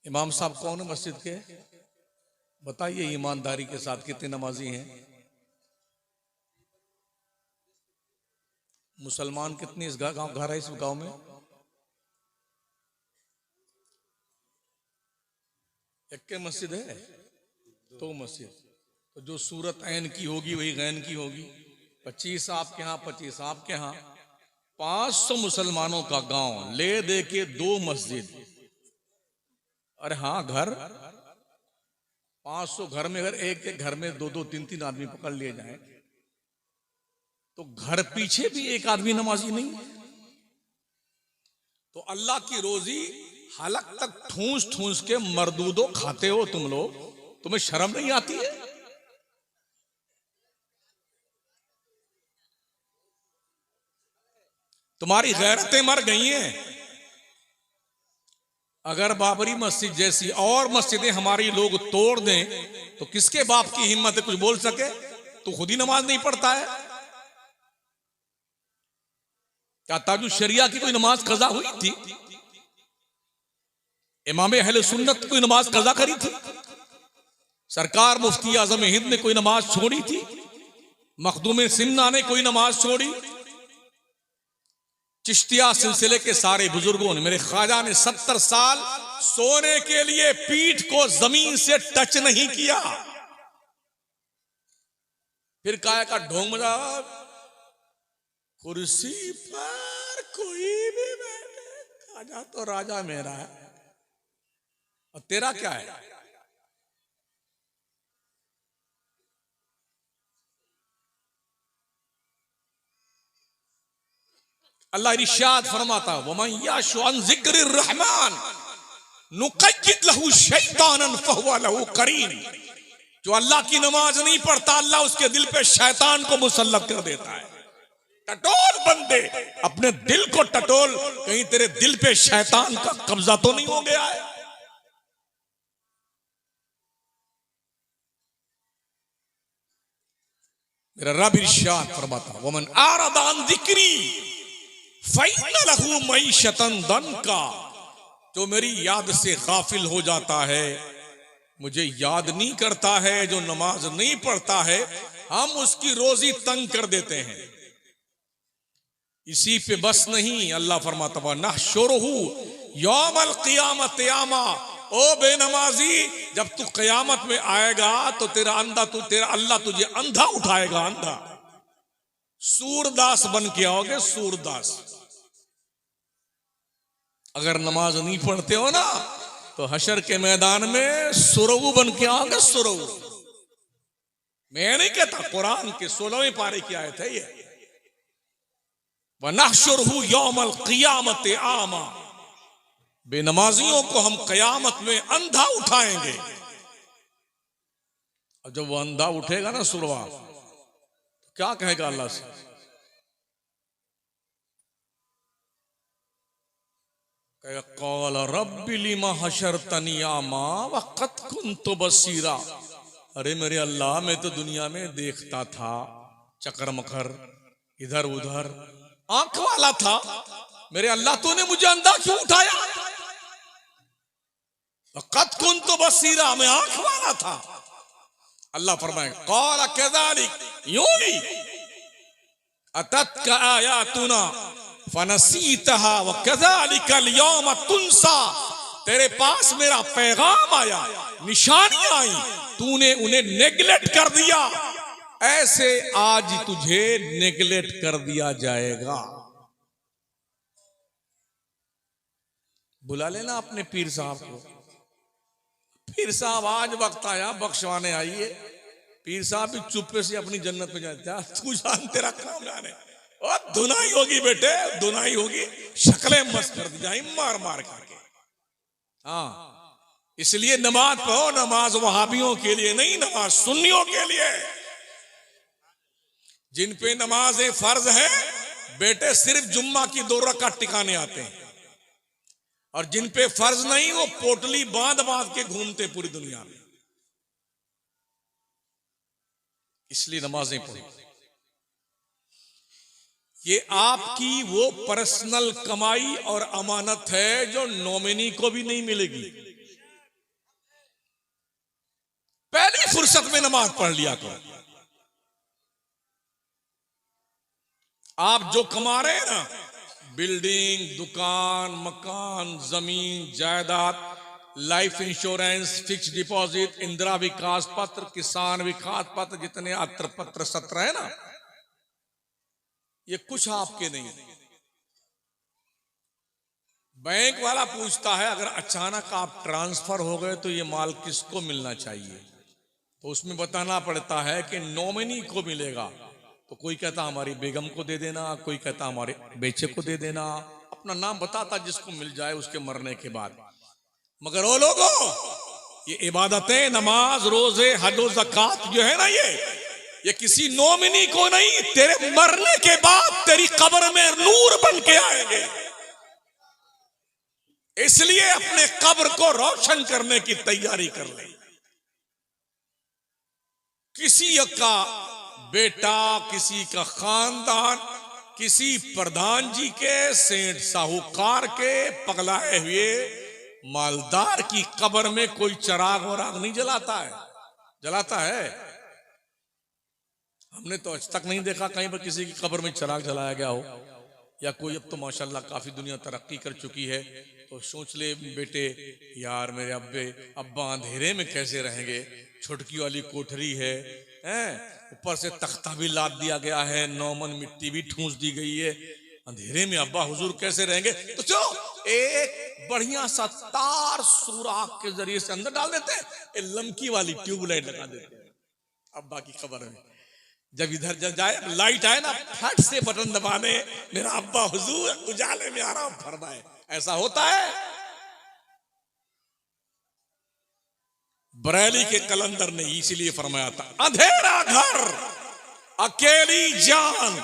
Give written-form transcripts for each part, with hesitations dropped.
इमाम साहब कौन है मस्जिद के? बताइए ईमानदारी के साथ कितने नमाजी हैं? मुसलमान कितने इस गांव घर है इस गांव में? एक के मस्जिद है? दो मस्जिद। तो जो सूरत ऐन की होगी वही गैन की होगी। 25 आपके यहाँ, 25 आपके यहाँ। 500 मुसलमानों का गांव ले दे के 2 मस्जिद। अरे हाँ, घर 500 घर में, अगर एक एक घर में 2-2 3-3 आदमी पकड़ लिए जाए तो घर पीछे भी एक आदमी नमाजी नहीं है। तो अल्लाह की रोजी हलक तक ठूंस ठूंस के मरदूदो खाते हो तुम लोग, तुम्हें शर्म नहीं आती है? तुम्हारी गैरतें मर गई हैं। अगर बाबरी मस्जिद जैसी और मस्जिदें हमारी लोग तोड़ दें तो किसके बाप की हिम्मत है कुछ बोल सके? तो खुद ही नमाज नहीं पढ़ता है। क्या ताजु शरिया की कोई नमाज कज़ा हुई थी? इमाम अहले सुन्नत कोई नमाज कज़ा करी थी? सरकार मुफ्ती आजम हिंद ने कोई नमाज छोड़ी थी? मखदूम सिन्ना ने कोई नमाज छोड़ी? चिश्तिया सिलसिले के सारे बुजुर्गों ने, मेरे ख्वाजा ने 70 साल सोने के लिए पीठ को जमीन से टच नहीं किया। फिर काया का ढोंग बजा, कुर्सी पर कोई भी बैठे, ख्वाजा तो राजा मेरा है और तेरा क्या है? अल्लाह इरशाद फरमाता है, वमन यशअ अन ज़िक्रिर रहमान नुक़य्यिद लहू शैतानन फहुव लहू करीन। जो अल्लाह की नमाज नहीं पढ़ता, अल्लाह उसके दिल पे शैतान को मुसल्लत कर देता है। टटोल बंदे, अपने दिल को टटोल, कहीं तेरे दिल पे शैतान का कब्जा तो नहीं हो गया है। मेरा रब इरशाद फरमाता, वमन आरदा अन ज़िक्री फ़इन्न लहू मईशतन दंका। जो मेरी याद से गाफिल हो जाता है, मुझे याद नहीं करता है, जो नमाज नहीं पढ़ता है, हम उसकी रोजी तंग कर देते हैं। इसी पे बस नहीं, अल्लाह फरमाता है नहशुरुहु यौमल क़ियामत अमा। ओ बेनमाजी, जब तू क़यामत में आएगा तो तेरा अल्लाह तुझे अंधा उठाएगा, अंधा। सूरदास बन के आओगे, सूरदास। अगर नमाज नहीं पढ़ते हो ना तो हशर के मैदान में सुरऊ बन के आओगे, सुरऊ। मैं नहीं कहता, कुरान के 16वें पारे की आयत है ये, वनहशुरुहु यौमल क़ियामत आमा। बेनमाजियों को हम क़यामत में अंधा उठाएंगे। और जब वो अंधा उठेगा ना सुरवा, तो क्या कहेगा अल्लाह से? क़ाल रब्बि लिमा हशरतनी आमा वक़द कुन्तु बसीरा। अरे मेरे अल्लाह, मैं तो दुनिया में देखता था, चक्कर मकर इधर उधर, आंख वाला था। मेरे अल्लाह, तूने मुझे अंधा क्यों उठाया? वक़द कुन्तु बसीरा, मैं आंख वाला था। अल्लाह फरमाए, क़ाल कज़ालिक, यूं ही अततका आयातुना फनसीतहा व कज़ालिकल यौम तुनसा। तेरे पास मेरा पैगाम आया, निशानियां आई, तूने उन्हें नेगलेक्ट कर दिया, ऐसे आज तुझे नेगलेक्ट कर दिया जाएगा। बुला लेना अपने पीर साहब को। पीर साहब आज वक्त आया, बख्शवाने आइए। पीर साहब भी चुप्पे से अपनी जन्नत में जाते, तू जान तेरा काम जाने। और धुनाई होगी बेटे, धुनाई होगी, शक्लें मस्त कर दी जाए मार मार करके। हाँ, इसलिए नमाज पढ़ो। नमाज वहाबियों के लिए नहीं, नमाज सुन्नियों के लिए। जिन पे नमाजें फर्ज है बेटे, सिर्फ जुम्मा की 2 रकात टिकाने आते हैं, और जिन पे फर्ज नहीं, वो पोटली बांध बांध के घूमते पूरी दुनिया में। इसलिए नमाजें पढ़ो। ये आपकी वो पर्सनल कमाई और अमानत है जो नॉमिनी को भी नहीं मिलेगी। फुर्सत में नमाज पढ़ लिया करो। आप जो कमा रहे हैं ना, बिल्डिंग, दुकान, मकान, जमीन, जायदाद, life insurance, fix deposit, Indira Vikas Patra, Kisan विकास पत्र, जितने अत्र पत्र सत्र है ना, ये कुछ आपके नहीं। बैंक वाला पूछता है अगर अचानक आप ट्रांसफर हो गए तो ये माल किसको मिलना चाहिए, तो उसमें बताना पड़ता है कि नॉमिनी को मिलेगा। तो कोई कहता हमारी बेगम को दे देना, कोई कहता हमारे बेचे को दे देना, अपना नाम बताता जिसको मिल जाए उसके मरने के बाद। मगर ओ लोगों, ये इबादतें, नमाज, रोजे, हज और ज़कात जो है ना, ये किसी नॉमिनी को नहीं, तेरे मरने के बाद तेरी कब्र में नूर बन के आएंगे। इसलिए अपने कब्र को रोशन करने की तैयारी कर ले। किसी का बेटा, किसी का खानदान, किसी प्रधान जी के, सेठ साहूकार के, पगलाए हुए मालदार की कब्र में कोई चिराग वराग नहीं जलाता है। जलाता है? हमने तो आज तक नहीं देखा कहीं पर किसी की कब्र में चिराग जलाया गया हो। या कोई, अब तो माशाल्लाह काफी दुनिया तरक्की कर चुकी है, तो सोच ले बेटे, यार मेरे अब्बा अंधेरे में कैसे रहेंगे, छुटकी वाली कोठरी है, ऊपर से तख्ता भी लाद दिया गया है, नौमन मिट्टी भी ठूंस दी गई है, अंधेरे में अब्बा हुजूर कैसे रहेंगे। तो चलो एक बढ़िया सा तार सुराख के जरिए से अंदर डाल देते हैं, लमकी वाली ट्यूबलाइट लगा देते हैं अब्बा की कब्र में। जब इधर जब जाए लाइट आए ना, फट से बटन दबाने, मेरा अब्बा हुजूर उजाले में आराम फरमाए। ऐसा होता है? बरेली के कलंदर ने इसलिए फरमाया था, अंधेरा घर, अकेली जान,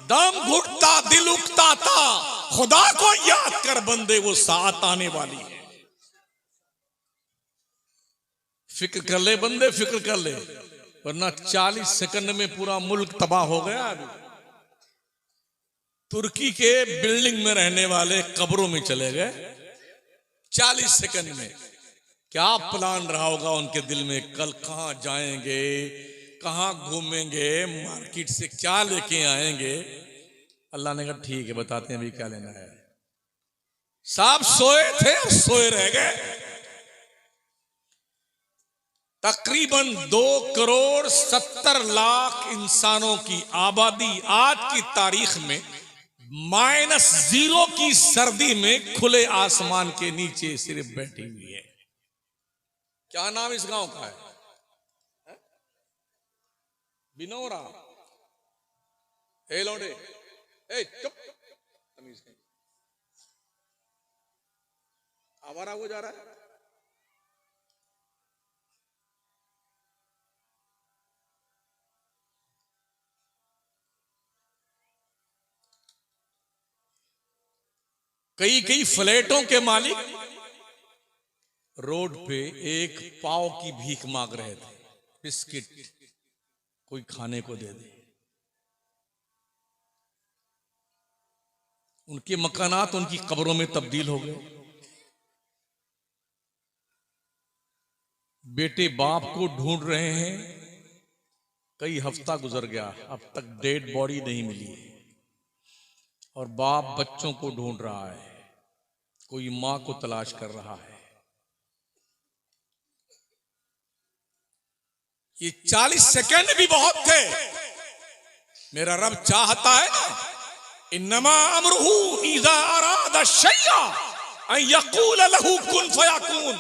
दम घुटता दिल उकता था, खुदा को याद कर बंदे वो साथ आने वाली है। फिक्र कर ले बंदे, फिक्र कर ले, वरना 40 सेकंड में पूरा मुल्क तबाह हो गया। अभी तुर्की के बिल्डिंग में रहने वाले कब्रों में चले गए 40 सेकंड में। क्या प्लान रहा होगा उनके दिल में, कल कहां जाएंगे, कहां घूमेंगे, मार्केट से क्या लेके आएंगे। अल्लाह ने कहा ठीक है, बताते हैं अभी क्या लेना है। साहब सोए थे और सोए रह गए। तकरीबन 2,70,00,000 इंसानों की आबादी आज की तारीख में -0 की सर्दी में खुले आसमान के नीचे सिर्फ बैठी हुई है। क्या नाम इस गांव का है? बिनौरा। ए लौंडे, ए चुप, तमीज नहीं, आवारा हो जा रहा है। कई फ्लैटों के मालिक रोड पे एक पाव की भीख मांग रहे थे, बिस्किट कोई खाने को दे दे। उनके मकानात उनकी कब्रों में तब्दील हो गए। बेटे बाप को ढूंढ रहे हैं, कई हफ्ता गुजर गया, अब तक डेड बॉडी नहीं मिली है। और बाप बच्चों को ढूंढ रहा है, कोई मां को तलाश कर रहा है। ये 40 सेकंड भी बहुत थे। मेरा रब चाहता है ना, इन्नमा अमरुहु इज़ा अरादा शैअ अन यक़ूल लहू कुन फयकून।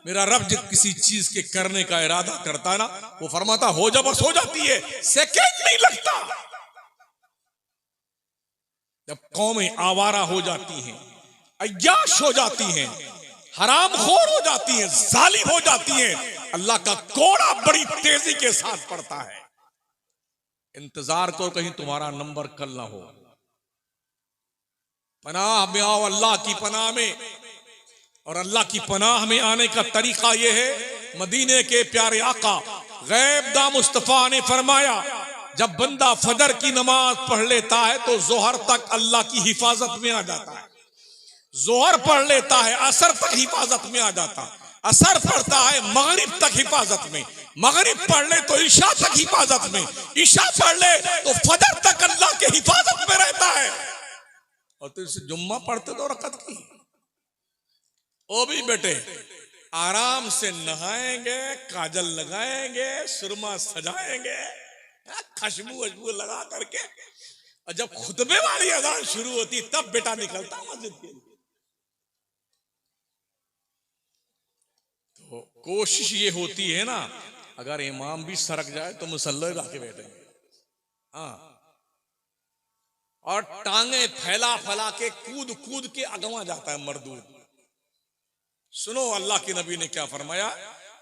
मेरा रब जब किसी चीज के करने का इरादा करता है ना, वो फरमाता हो जा, बस हो जाती है, सेकंड नहीं लगता। जब कौमें आवारा हो जाती हैं, अय्याश हो जाती हैं, हरामखोर हो जाती हैं, जालिम हो जाती हैं, अल्लाह का कोड़ा बड़ी तेजी के साथ पड़ता है। इंतजार करो कहीं तुम्हारा नंबर कल ना हो। पनाह में आओ अल्लाह की पनाह में, और अल्लाह की पनाह में आने का तरीका यह है, मदीने के प्यारे आका गैबदा मुस्तफा ने फरमाया, जब बंदा फजर की नमाज पढ़ लेता है तो जोहर तक अल्लाह की हिफाजत में आ जाता है, जोहर पढ़ लेता है असर तक हिफाजत में आ जाता, असर पड़ता है मगरिब तक हिफाजत में, मगरिब पढ़ ले तो ईशा तक हिफाजत में, ईशा पढ़ ले तो फजर तक अल्लाह के हिफाजत में रहता है। और तो इसे जुम्मा पढ़ते तो रकत की, ओ भी बेटे आराम से नहाएंगे, काजल लगाएंगे, सुरमा सजाएंगे, खुशबू वशबू लगा करके, और जब खुतबे वाली अजान शुरू होती तब बेटा निकलता मस्जिद के लिए। तो कोशिश ये होती है ना, अगर इमाम भी सरक जाए तो मुसल्ले लाके बैठेंगे, हाँ, और टांगे फैला फैला के कूद कूद के अगवा जाता है मरदूद। सुनो अल्लाह के नबी ने क्या फरमाया,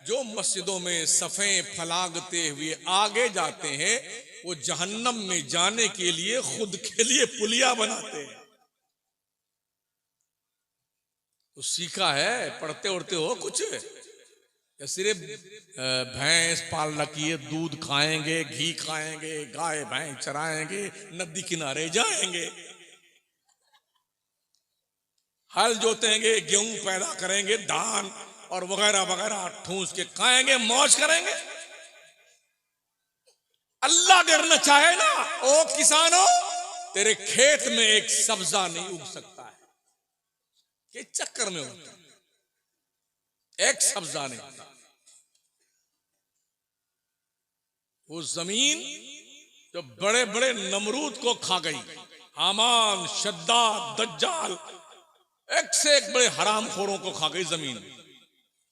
जो मस्जिदों में सफ़े फलांगते हुए आगे जाते हैं वो जहन्नम में जाने के लिए खुद के लिए पुलिया बनाते हैं। तो सीखा है, पढ़ते उड़ते हो कुछ, या सिर्फ भैंस पाल रखी है, दूध खाएंगे, घी खाएंगे, गाय भैंस चराएंगे, नदी किनारे जाएंगे, हल जोतेंगे, गेहूं पैदा करेंगे, धान और वगैरह वगैरह ठूस के खाएंगे, मौज करेंगे। अल्लाह अगर न चाहे ना, ओ किसानों, तेरे खेत में एक सब्जा नहीं उग सकता है, ये चक्कर में होता है, एक सब्जा नहीं होता। वो जमीन जो बड़े बड़े नमरूद को खा गई, हामान, शद्दाद, दज्जाल, एक से एक बड़े हरामखोरों को खा गई जमीन।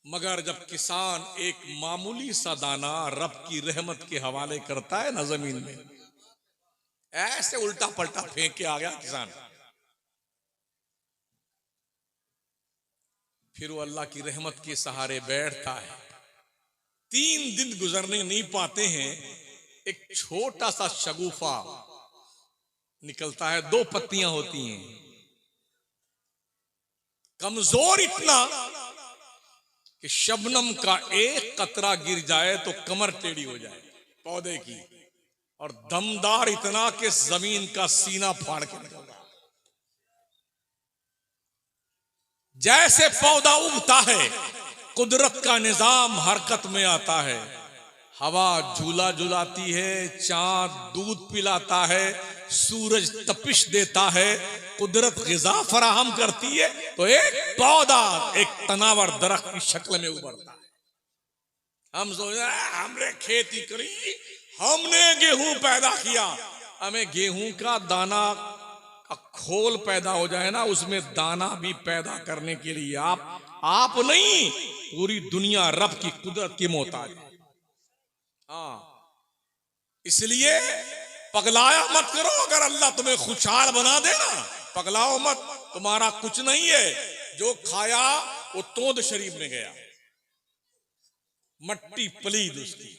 मगर जब किसान एक मामूली सा दाना रब की रहमत के हवाले करता है ना जमीन में, ऐसे उल्टा पलटा फेंक के आ गया किसान, फिर वो अल्लाह की रहमत के सहारे बैठता है। 3 दिन गुजरने नहीं पाते हैं, एक छोटा सा शगुफा निकलता है, 2 पत्तियां होती हैं, कमजोर इतना कि शबनम का एक कतरा गिर जाए तो कमर टेढ़ी हो जाए पौधे की, और दमदार इतना कि जमीन का सीना फाड़ के निकल रहा। जैसे पौधा उगता है कुदरत का निजाम हरकत में आता है, हवा झूला झुलाती है, चांद दूध पिलाता है, सूरज तपिश देता है, कुदरत ग़िज़ा फराहम करती है, तो एक पौधा एक तनावर दरख्त की शक्ल में उभरता है। हम सोच रहे हैं हमने खेती करी, हमने गेहूं पैदा किया, हमें गेहूं का दाना का खोल पैदा हो जाए ना, उसमें दाना भी पैदा करने के लिए आप नहीं, पूरी दुनिया रब की कुदरत की मोहताज है। हाँ, इसलिए पगलाया मत करो, अगर अल्लाह तुम्हें खुशहाल बना देना पगलाओ मत, तुम्हारा कुछ नहीं है, जो खाया वो तोंद शरीफ में गया, मट्टी पलीद उसकी,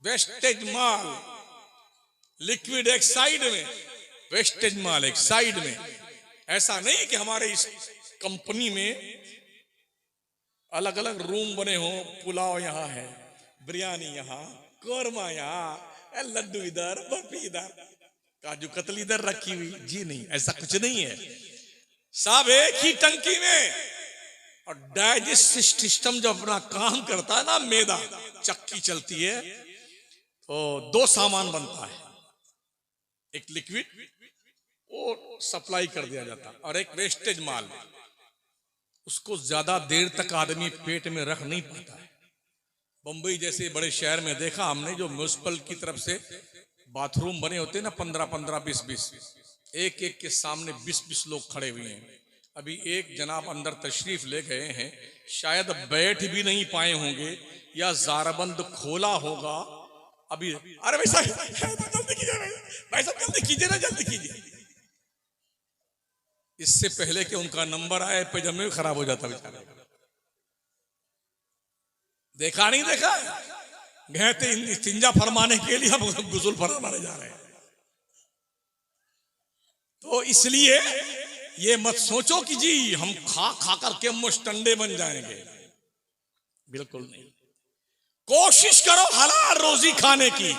वेस्टेज माल, लिक्विड एक साइड में, वेस्टेज माल एक साइड में। ऐसा नहीं कि हमारे इस कंपनी में अलग अलग रूम बने हो, पुलाव यहाँ है, बिरयानी यहाँ, कोरमा यहाँ, लड्डू इधर, बर्फी इधर, काजू कतली इधर रखी हुई, जी नहीं, ऐसा कुछ नहीं है, सब एक ही टंकी में। और डाइजेस्टिव सिस्टम जब अपना काम करता है ना, मैदा चक्की चलती है, तो 2 सामान बनता है, एक लिक्विड वो सप्लाई कर दिया जाता है, और एक वेस्टेज माल, उसको ज्यादा देर तक आदमी पेट में रख नहीं पाता है। बंबई जैसे बड़े शहर में देखा हमने, जो म्युनिसिपल की तरफ से बाथरूम बने होते हैं ना, 15-15, 20-20, एक एक के सामने 20-20 लोग खड़े हुए हैं। अभी एक जनाब अंदर तशरीफ ले गए हैं, शायद बैठ भी नहीं पाए होंगे या जारबंद खोला होगा। अभी अरे भाई साहब जल्दी कीजिए, भाई साहब जल्दी कीजिए ना, जल्दी कीजिए। इससे पहले कि उनका नंबर आए पैजामे भी खराब हो जाता बेचारा। देखा नहीं देखा, गए थे इस्तिंजा फरमाने के लिए, हम गुस्ल फरमाने जा रहे हैं। तो इसलिए ये मत सोचो कि जी हम खा खा करके मुश्तंडे बन जाएंगे, बिल्कुल नहीं। कोशिश करो हलाल रोजी खाने की,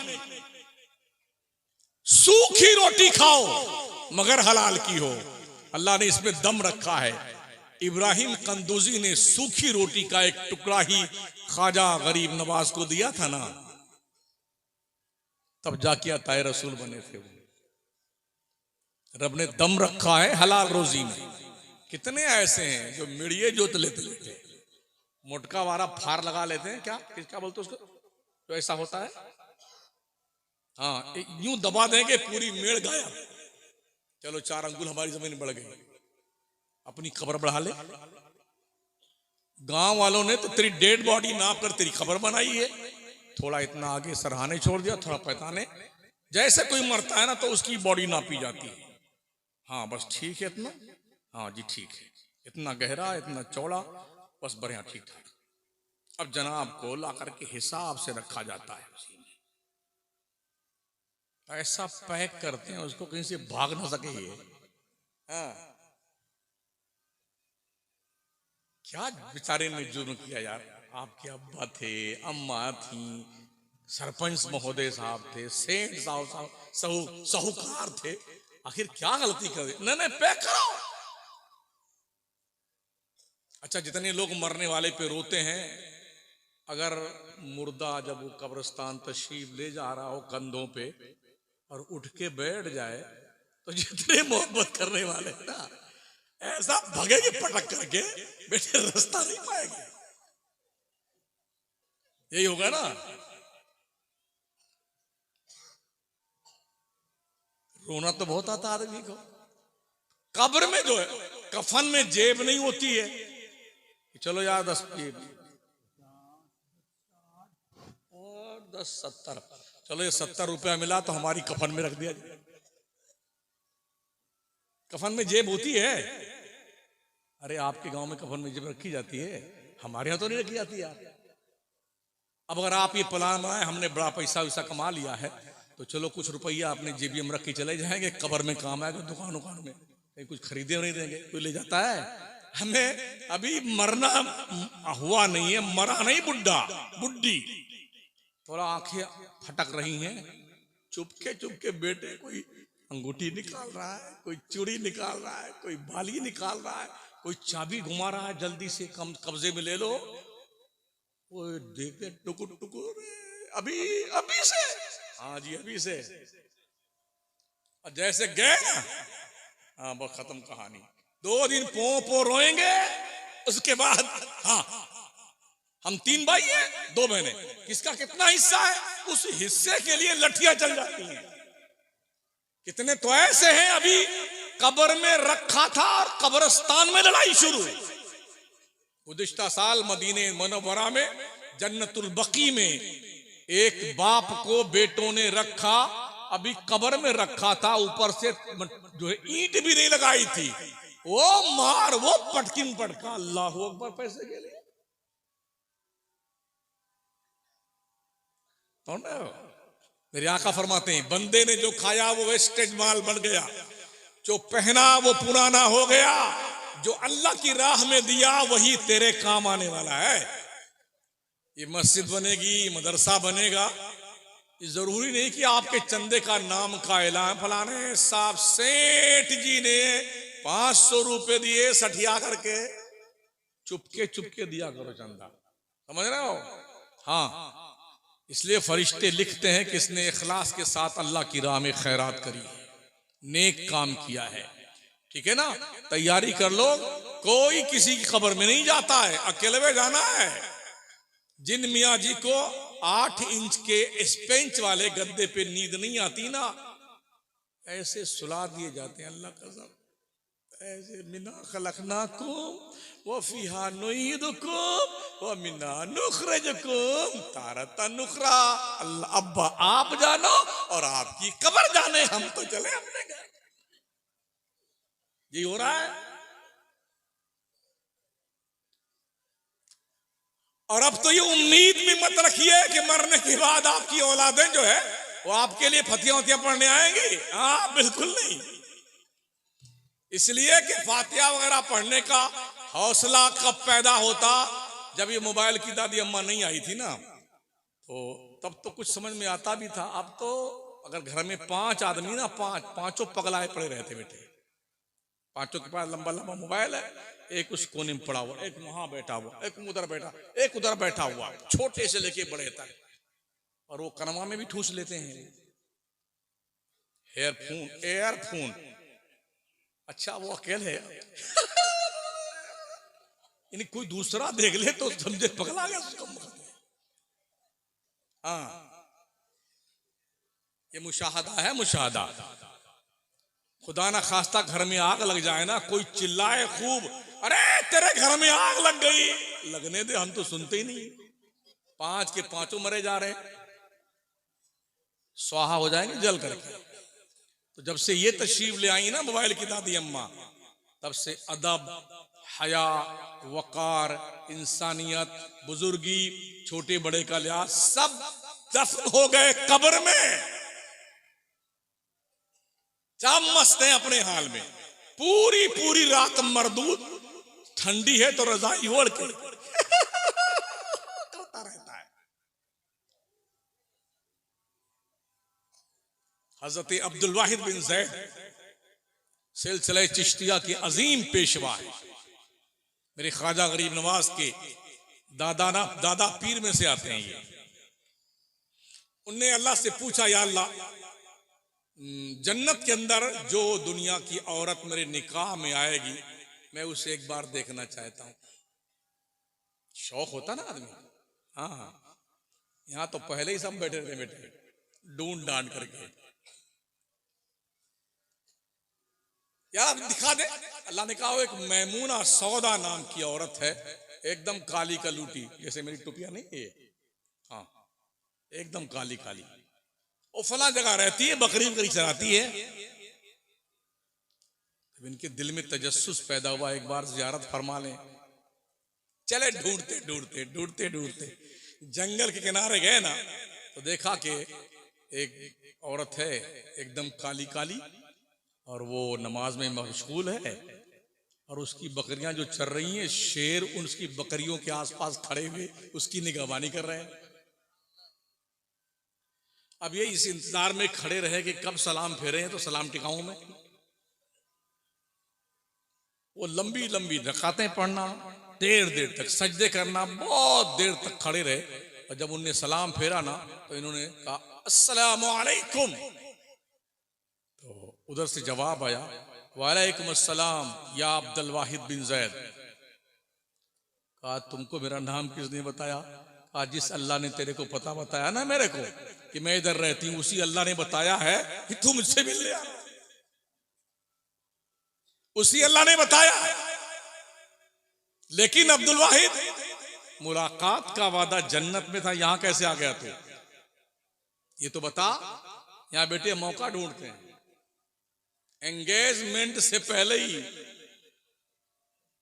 सूखी रोटी खाओ मगर हलाल की हो। अल्लाह ने इसमें दम रखा है, इब्राहिम कंदूजी ने सूखी रोटी का एक टुकड़ा ही ख्वाजा गरीब नवाज को दिया था ना, तब जाके अताए रसूल बने थे वो। रब ने दम रखा है हलाल रोजी में। कितने ऐसे हैं जो मिड़िए जोत लेते लेते मोटका वाला फार लगा लेते हैं, क्या किसका बोलते उसको, तो ऐसा होता है। हाँ, यूं दबा देंगे पूरी मेड़ गायब। चलो 4 अंगुल हमारी जमीन बढ़ गई, अपनी खबर बढ़ा ले। गांव वालों ने तो तेरी डेड बॉडी नाप कर तेरी खबर बनाई है। थोड़ा इतना आगे सरहाने छोड़ दिया, थोड़ा पैताने, जैसे कोई मरता है ना तो उसकी बॉडी नापी जाती है। हाँ बस ठीक है इतना, हाँ जी ठीक है, इतना गहरा इतना चौड़ा, बस बढ़िया ठीक ठाक। अब जनाब को ला करके हिसाब से रखा जाता है, उसी में ऐसा पैक करते हैं उसको कहीं से भाग ना सके ये। हाँ, क्या बेचारे ने जुर्म किया यार। आपके अब्बा थे, अम्मा थी, सरपंच महोदय साहब थे, सेठ साहब साहूकार थे, आखिर क्या गलती कर दी? नहीं पैक करो। अच्छा, जितने लोग मरने वाले पे रोते हैं, अगर मुर्दा जब वो कब्रिस्तान तशरीफ ले जा रहा हो कंधों पे और उठ के बैठ जाए, तो जितने मोहब्बत करने वाले हैं ना, ऐसा भगेंगे पटक करके, बेटे रास्ता नहीं पाएंगे। यही होगा ना। रोना तो बहुत आता आदमी को। कब्र में जो है, कफन में जेब नहीं होती है। चलो यार 10 और 10 70, चलो ये 70 रुपया मिला तो हमारी कफन में रख दिया जाए। कफन में जेब होती है? अरे आपके गांव में कफन में जेब रखी जाती है, हमारे यहां तो नहीं रखी जाती यार। अब अगर आप ये प्लान बनाए हमने बड़ा पैसा वैसा कमा लिया है, तो चलो कुछ रुपया अपने जेबी में रख के चले जाएंगे, कब्र में काम आएगा, दुकान में कहीं कुछ खरीदे नहीं देंगे, कोई ले जाता है। हमें अभी मरना हुआ नहीं है, मरा नहीं बुड्ढा बुड्ढी, थोड़ा आंखें फटक रही हैं, चुपके बेटे कोई अंगूठी निकाल रहा है, कोई चूड़ी निकाल रहा है, कोई बाली निकाल रहा है, कोई चाबी घुमा रहा है, जल्दी से कब्जे में ले लो। वो देखते टुकुर टुकुर, अभी से, हाँ जी अभी से, जैसे गए ना, हाँ बस खत्म कहानी। 2 दिन पो रोएंगे, उसके बाद हाँ हम 3 भाई हैं 2 बहनें, किसका कितना हिस्सा है, उस हिस्से के लिए लठियां चल जाती हैं। कितने तो ऐसे हैं अभी कब्र में रखा था और कब्रिस्तान में लड़ाई शुरू। गुज़िश्ता साल मदीने मुनव्वरा में जन्नतुल बकी में एक बाप को बेटों ने रखा, अभी कब्र में रखा था, ऊपर से जो है ईंट भी नहीं लगाई थी, वो मार वो पटकिन पटका, अल्लाह अकबर, पैसे के लिए। तो ना मेरे आका फरमाते हैं, बंदे ने जो खाया वो वेस्टेज माल बन गया, जो पहना वो पुराना हो गया, जो अल्लाह की राह में दिया वही तेरे काम आने वाला है। ये मस्जिद बनेगी, मदरसा बनेगा, ये जरूरी नहीं कि आपके चंदे का नाम का ऐलान, फलाने साहब सेठ जी ने 500 रुपए दिए सठिया करके, चुपके दिया करो चंदा, समझ रहे हो। हाँ, इसलिए फरिश्ते लिखते हैं कि इसने इखलास के साथ अल्लाह की राह में खैरात करी है, नेक काम किया है, ठीक है ना। तैयारी कर लो, कोई किसी की खबर में नहीं जाता है, अकेले में जाना है। जिन मियाँ जी को 8 इंच के स्पेंच वाले गद्दे पे नींद नहीं आती ना, ऐसे सुला दिए जाते हैं, अल्लाह कसम, ऐसे मिना खलकनाकुम व फीहा नुईदुकुम व मिना नुखरिजुकुम तारतन नुखरा। अल्लाह, अब्बा आप जानो और आपकी कब्र जाने, हम तो चले अपने घर। ये हो रहा है। और अब तो ये उम्मीद भी मत रखिए कि मरने के बाद आपकी औलादें जो है वो आपके लिए फतिया वतिया पढ़ने आएंगी, हाँ बिल्कुल नहीं। इसलिए कि फातिहा वगैरह पढ़ने का हौसला कब पैदा होता, जब ये मोबाइल की दादी अम्मा नहीं आई थी ना, तो तब तो कुछ समझ में आता भी था। अब तो अगर घर में 5 आदमी ना, पांचों पगलाए पड़े रहते बेटे, पांचों के पास लंबा लंबा मोबाइल है, एक उस कोने में पड़ा हुआ, एक वहां बैठा हुआ, एक उधर बैठा, एक उधर बैठा हुआ, छोटे से लेके बड़े तक। और वो कनमा में भी ठूस लेते हैं। Earphone, earphone. अच्छा वो अकेले है। यानी कोई दूसरा देख ले तो समझे पगला गया उसको। हाँ, ये मुशाहदा है, मुशाहदा। खुदा ना खास्ता घर में आग लग जाए ना, कोई चिल्लाए खूब, अरे तेरे घर में आग लग गई, लगने दे, हम तो सुनते ही नहीं। पांच के पांचों मरे जा रहे हैं, स्वाहा हो जाएंगे जल करके। तो जब से ये तशरीफ ले आई ना मोबाइल की दादी अम्मा, तब से अदब, हया, वकार, इंसानियत, बुजुर्गी, छोटे बड़े का लिहाज सब दफन हो गए कब्र में। सब मस्त हैं अपने हाल में। पूरी पूरी रात मरदूद, ठंडी है तो रजाई ओढ़ के करता रहता है। हजरत अब्दुल वाहिद बिन ज़ैद सिलसिला चिश्तिया के अजीम पेशवा है। मेरे ख्वाजा गरीब नवाज के दादा पीर में से आते हैं ये। उनने अल्लाह से पूछा, या अल्लाह, जन्नत के अंदर जो दुनिया की औरत मेरे निकाह में आएगी, मैं उसे एक बार देखना चाहता हूं। शौक होता ना आदमी। हाँ, यहां तो पहले ही सब बैठे थे बेटे, ढूंढ डांड करके, यार दिखा दे। अल्लाह ने कहा, एक मैमूना सौदा नाम की औरत है, एकदम काली कलूटी, जैसे मेरी टोपिया नहीं है, हाँ एकदम काली काली, वो फला जगह रहती है, बकरी बकरी चराती है। इनके दिल में तजस्सुस पैदा हुआ, एक बार जियारत फरमा लें। चले ढूंढते ढूंढते ढूंढते ढूंढते जंगल के किनारे गए ना, तो देखा कि एक औरत है एकदम काली काली, और वो नमाज में मशगूल है, और उसकी बकरियां जो चर रही हैं, शेर उसकी बकरियों के आसपास खड़े हुए उसकी निगहबानी कर रहे हैं। अब ये इस इंतजार में खड़े रहे कि कब सलाम फेरे हैं तो सलाम टिकाऊं मैं। वो लंबी लंबी रकातें पढ़ना, देर देर तक सजदे करना, बहुत देर तक खड़े रहे। और जब उनने सलाम फेरा ना, तो इन्होंने कहा अस्सलामु अलैकुम। तो उधर से जवाब आया, वालेकुम अस्सलाम या अब्दुल वाहिद बिन ज़ैद। कहा तुमको मेरा नाम किसने बताया? कहा जिस अल्लाह ने तेरे को पता बताया ना मेरे को कि मैं इधर रहती हूं, उसी अल्लाह ने बताया है कि तू मुझसे मिलने आ। उसी अल्लाह ने बताया। लेकिन अब्दुल वाहिद, मुलाकात का वादा जन्नत में था, यहां कैसे आ गया तू? ये तो बता। यहां बेटे मौका ढूंढते हैं, एंगेजमेंट से पहले ही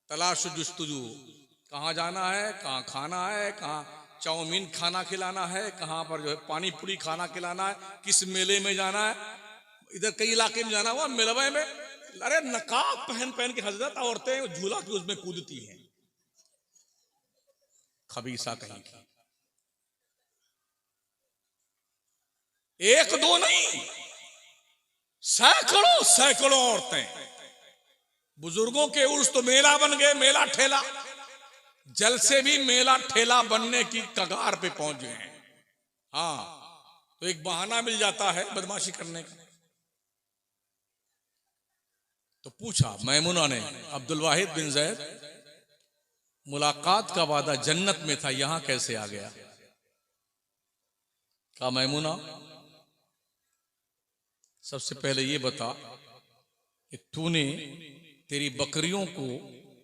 तलाश जुस्तजू, कहां जाना है, कहां खाना है, कहां चाउमीन खाना खिलाना है, कहां पर जो है पानी पूरी खाना खिलाना है, किस मेले में जाना है। इधर कई इलाके में जाना हुआ, मेलवे में, अरे नकाब पहन पहन के हजरत औरतें झूला की उसमें कूदती हैं, खबीसा कहीं की। एक दो नहीं, सैकड़ों सैकड़ों औरतें। बुजुर्गों के उर्स तो मेला बन गए, मेला ठेला। जलसे भी मेला ठेला बनने की कगार पे पहुंच गए हैं। हाँ, तो एक बहाना मिल जाता है बदमाशी करने का। तो पूछा मैमुना ने, अब्दुल वाहिद बिन ज़ैद, मुलाकात का वादा जन्नत में था, यहां कैसे आ गया? कहा मैमुना, सबसे पहले ये बता कि तूने तेरी बकरियों को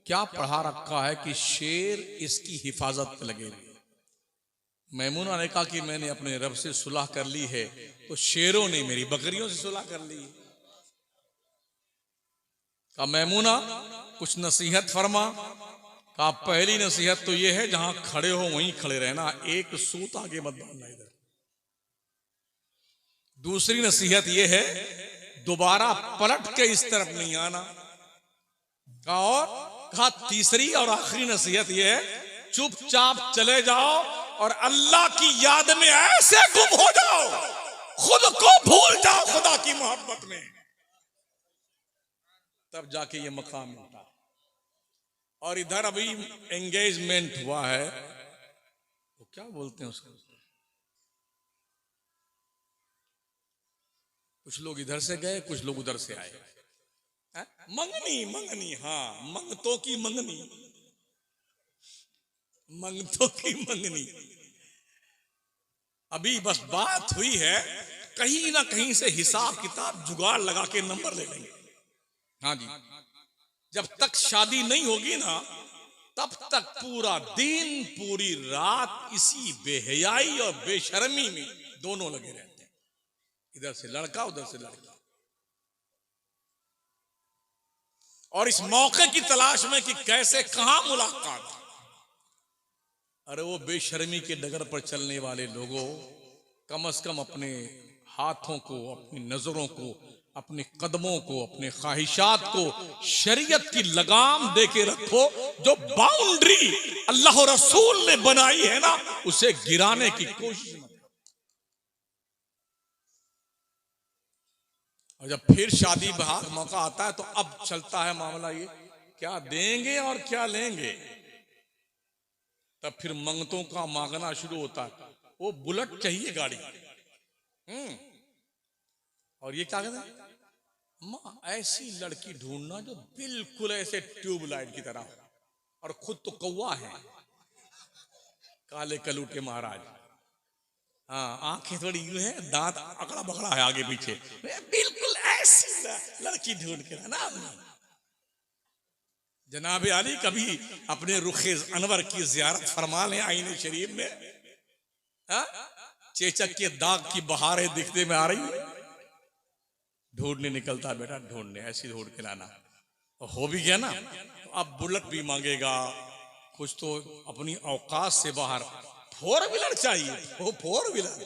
क्या पढ़ा रखा है कि शेर इसकी हिफाजत पे लगे हुए? मैमुना ने कहा कि मैंने अपने रब से सुलह कर ली है, तो शेरों ने मेरी बकरियों से सुलह कर ली। कहा मैमुना कुछ नसीहत फरमा। कहा पहली नसीहत तो यह है, जहां खड़े हो वहीं खड़े रहना, एक सूत आगे मत बढ़ना इधर। दूसरी नसीहत यह है, दोबारा पलट के इस तरफ नहीं आना। कहा तीसरी और आखिरी नसीहत यह है, चुपचाप चले जाओ और अल्लाह की याद में ऐसे गुम हो जाओ, खुद को भूल जाओ खुदा की मोहब्बत में। तब जाके ये मकाम मिलता है। और इधर अभी एंगेजमेंट हुआ है, वो क्या बोलते हैं उसको, कुछ लोग इधर से गए, कुछ लोग उधर से आए। मंगनी मंगनी, हाँ, मंगतों की मंगनी, मंगतों की मंगनी। अभी बस बात हुई है, कहीं ना कहीं से हिसाब किताब जुगाड़ लगा के नंबर ले लेंगे। हाँ जी, जब तक शादी नहीं होगी ना, तब तक पूरा दिन पूरी रात इसी बेहयाई और बेशर्मी में दोनों लगे रहते हैं, इधर से लड़का उधर से लड़की। और इस मौके की तलाश में कि कैसे कहां मुलाकात। अरे वो बेशर्मी के डगर पर चलने वाले लोगों, कम से कम अपने हाथों को, अपनी नजरों को, अपने कदमों को, अपने ख्वाहिशात को शरीयत की लगाम दे के रखो। जो बाउंड्री अल्लाह और रसूल ने बनाई है ना, उसे गिराने की कोशिश मत करो। और जब फिर शादी ब्याह का मौका आता है तो अब चलता है मामला ये, क्या देंगे और क्या लेंगे। तब फिर मंगतों का मांगना शुरू होता है। वो बुलेट चाहिए गाड़ी, और ये क्या कहते हैं, माँ ऐसी लड़की ढूंढना जो बिल्कुल ऐसे ट्यूबलाइट की तरह, और खुद तो कौवा है, काले कलूट के महाराज। हाँ, आंखें थोड़ी यूं है, दांत अकड़ा बकड़ा है आगे पीछे, बिल्कुल ऐसी लड़की ढूंढ के ना। जनाब अली कभी अपने रुखे अनवर की जियारत फरमा लें आईने शरीफ में। हा? चेचक के दाग की बहारें दिखने में आ रही, ढूंढने निकलता बेटा, ढूंढने ऐसी ढूंढ के लाना। हो भी गया ना, तो अब बुलेट भी मांगेगा, कुछ तो अपनी औकात से बाहर। 4 व्हीलर चाहिए, वो 4 व्हीलर।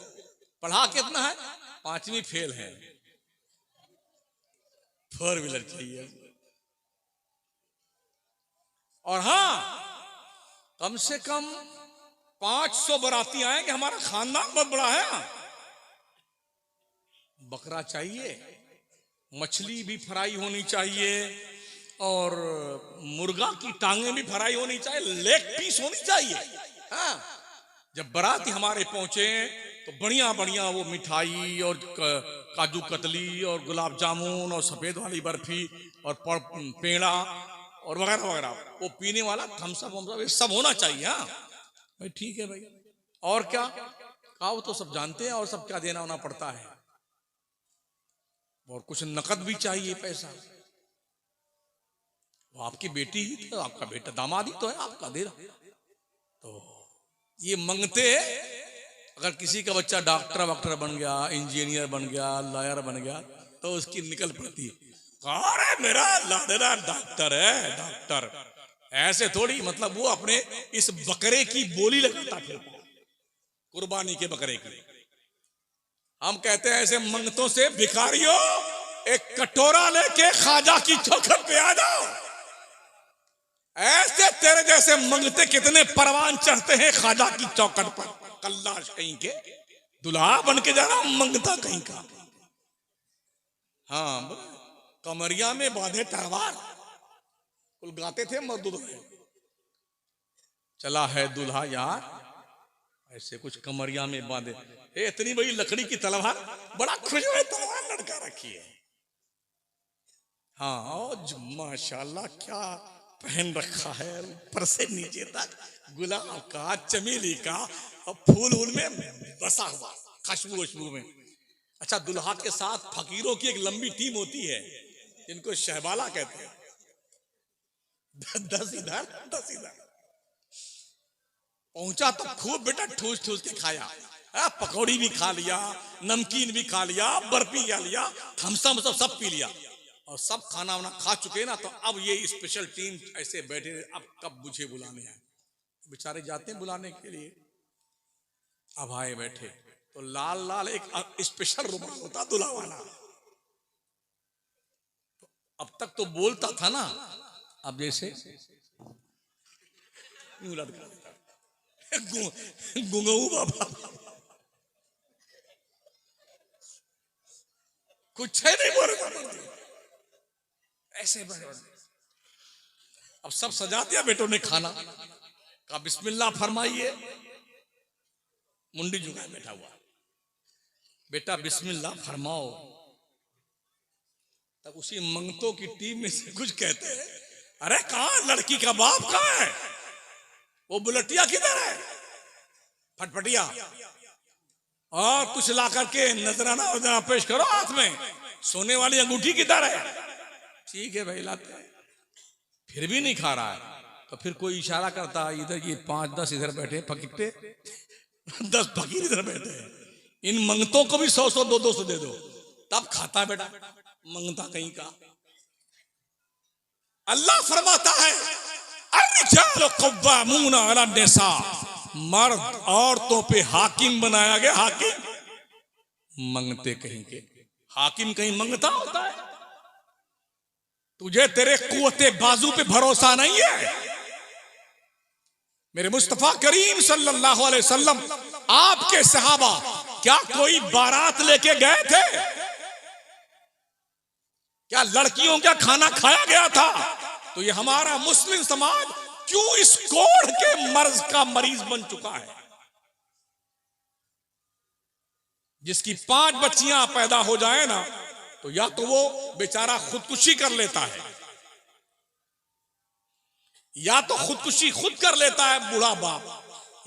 पढ़ा कितना है, 5वीं फेल है, 4 व्हीलर चाहिए। और हाँ, कम से कम 500 बाराती आएंगे, हमारा खानदान बहुत बड़ा है। बकरा चाहिए, मछली भी फ्राई होनी चाहिए, और मुर्गा की टांगें भी फ्राई होनी चाहिए, लेग पीस होनी चाहिए। हाँ, जब बाराती हमारे पहुंचे तो बढ़िया बढ़िया वो मिठाई और काजू कतली और गुलाब जामुन और सफेद वाली बर्फी और पेड़ा और वगैरह वगैरह, वो पीने वाला थम्स अप वम्स अप, ये सब होना चाहिए। हाँ भाई, ठीक है भाई, और क्या कहा, वो तो सब जानते हैं, और सब क्या देना होना पड़ता है। और कुछ नकद भी चाहिए, पैसा। वो आपकी बेटी ही तो, आपका बेटा दामाद ही तो है आपका, दे रहा। तो ये मंगते, अगर किसी का बच्चा डॉक्टर वॉक्टर बन गया, इंजीनियर बन गया, लॉयर बन गया, तो उसकी निकल पड़ती है, अरे मेरा लाडला डॉक्टर है, डॉक्टर। ऐसे थोड़ी, मतलब वो अपने इस बकरे की बोली लगाता फिरता, कुर्बानी के बकरे की। हम कहते हैं ऐसे मंगतों से, भिखारियों एक कटोरा लेके ख्वाजा की चौखट पे आ जाओ। ऐसे तेरे जैसे मंगते कितने परवान चढ़ते हैं ख्वाजा की चौखट पर, कल्लाश कहीं के, दुल्हा बन के जा रहा मंगता कहीं का। हाँ, कमरिया में बांधे तलवार, कुल गाते थे मजदूर में, चला है दूल्हा यार, ऐसे कुछ कमरिया में बांधे, इतनी बड़ी लकड़ी की तलवार, बड़ा खुश हुए तलवार लड़का रखी है। हाँ, और माशाल्लाह क्या पहन रखा है, ऊपर से नीचे तक गुलाब का, चमेली का, और फूल वूल में बसा हुआ, खुशबू खुशबू में। अच्छा, दुल्हा के साथ फकीरों की एक लंबी टीम होती है, जिनको शहबाला कहते हैं। 10 इधर 10 इधर। पहुंचा तो खूब बेटा ठूस ठूस के खाया, पकौड़ी भी खा लिया, नमकीन भी खा लिया, बर्फी खा लिया, थम्सअप सब पी लिया, और सब खाना वाना खा चुके ना। तो अब ये स्पेशल टीम ऐसे बैठे, अब कब मुझे बुलाने आए। बेचारे जाते हैं बुलाने के लिए, अब आए बैठे तो लाल लाल एक स्पेशल रुमाल होता दुल्हा वाला। अब तक तो बोलता था ना, अब जैसे गुंगऊ बाबा, कुछ है नहीं बोल रहा, ऐसे अब सब सजा दिया बेटों ने खाना, कहा बिस्मिल्लाह फरमाइए। मुंडी झुकाए बैठा हुआ, बेटा बिस्मिल्लाह फरमाओ। तब उसी मंगतों की टीम में से कुछ कहते हैं, अरे कहां लड़की का बाप कहां है, वो बुलटिया किधर है, फटफटिया, और कुछ ला करके नजराना पेश करो हाथ में, सोने वाली अंगूठी किधर है। ठीक है भाई लाते हैं, फिर भी नहीं खा रहा है। तो फिर कोई इशारा करता, इधर ये 5-10 इधर बैठे फकीटे, 10 फकीर इधर बैठे हैं, इन मंगतों को भी 100-100 200 दे दो, तब खाता बेटा मंगता कहीं का। अल्लाह फरमाता है अर्रिजालु कव्वामूना अला निसा, मर्द औरतों पे हाकिम बनाया गया। हाकिम मंगते कहीं के, हाकिम कहीं मंगता होता है। तुझे तेरे कुव्वते बाजू पे भरोसा नहीं है। मेरे मुस्तफा करीम सल्लल्लाहु अलैहि वसल्लम, आपके सहाबा क्या कोई बारात लेके गए थे? क्या लड़कियों का खाना खाया गया था? तो ये हमारा मुस्लिम समाज क्यों इस कोढ़ के मर्ज का मरीज बन चुका है? जिसकी 5 बच्चियां पैदा हो जाए ना, तो या तो वो बेचारा खुदकुशी कर लेता है, या तो खुदकुशी खुद कर लेता है बूढ़ा बाप,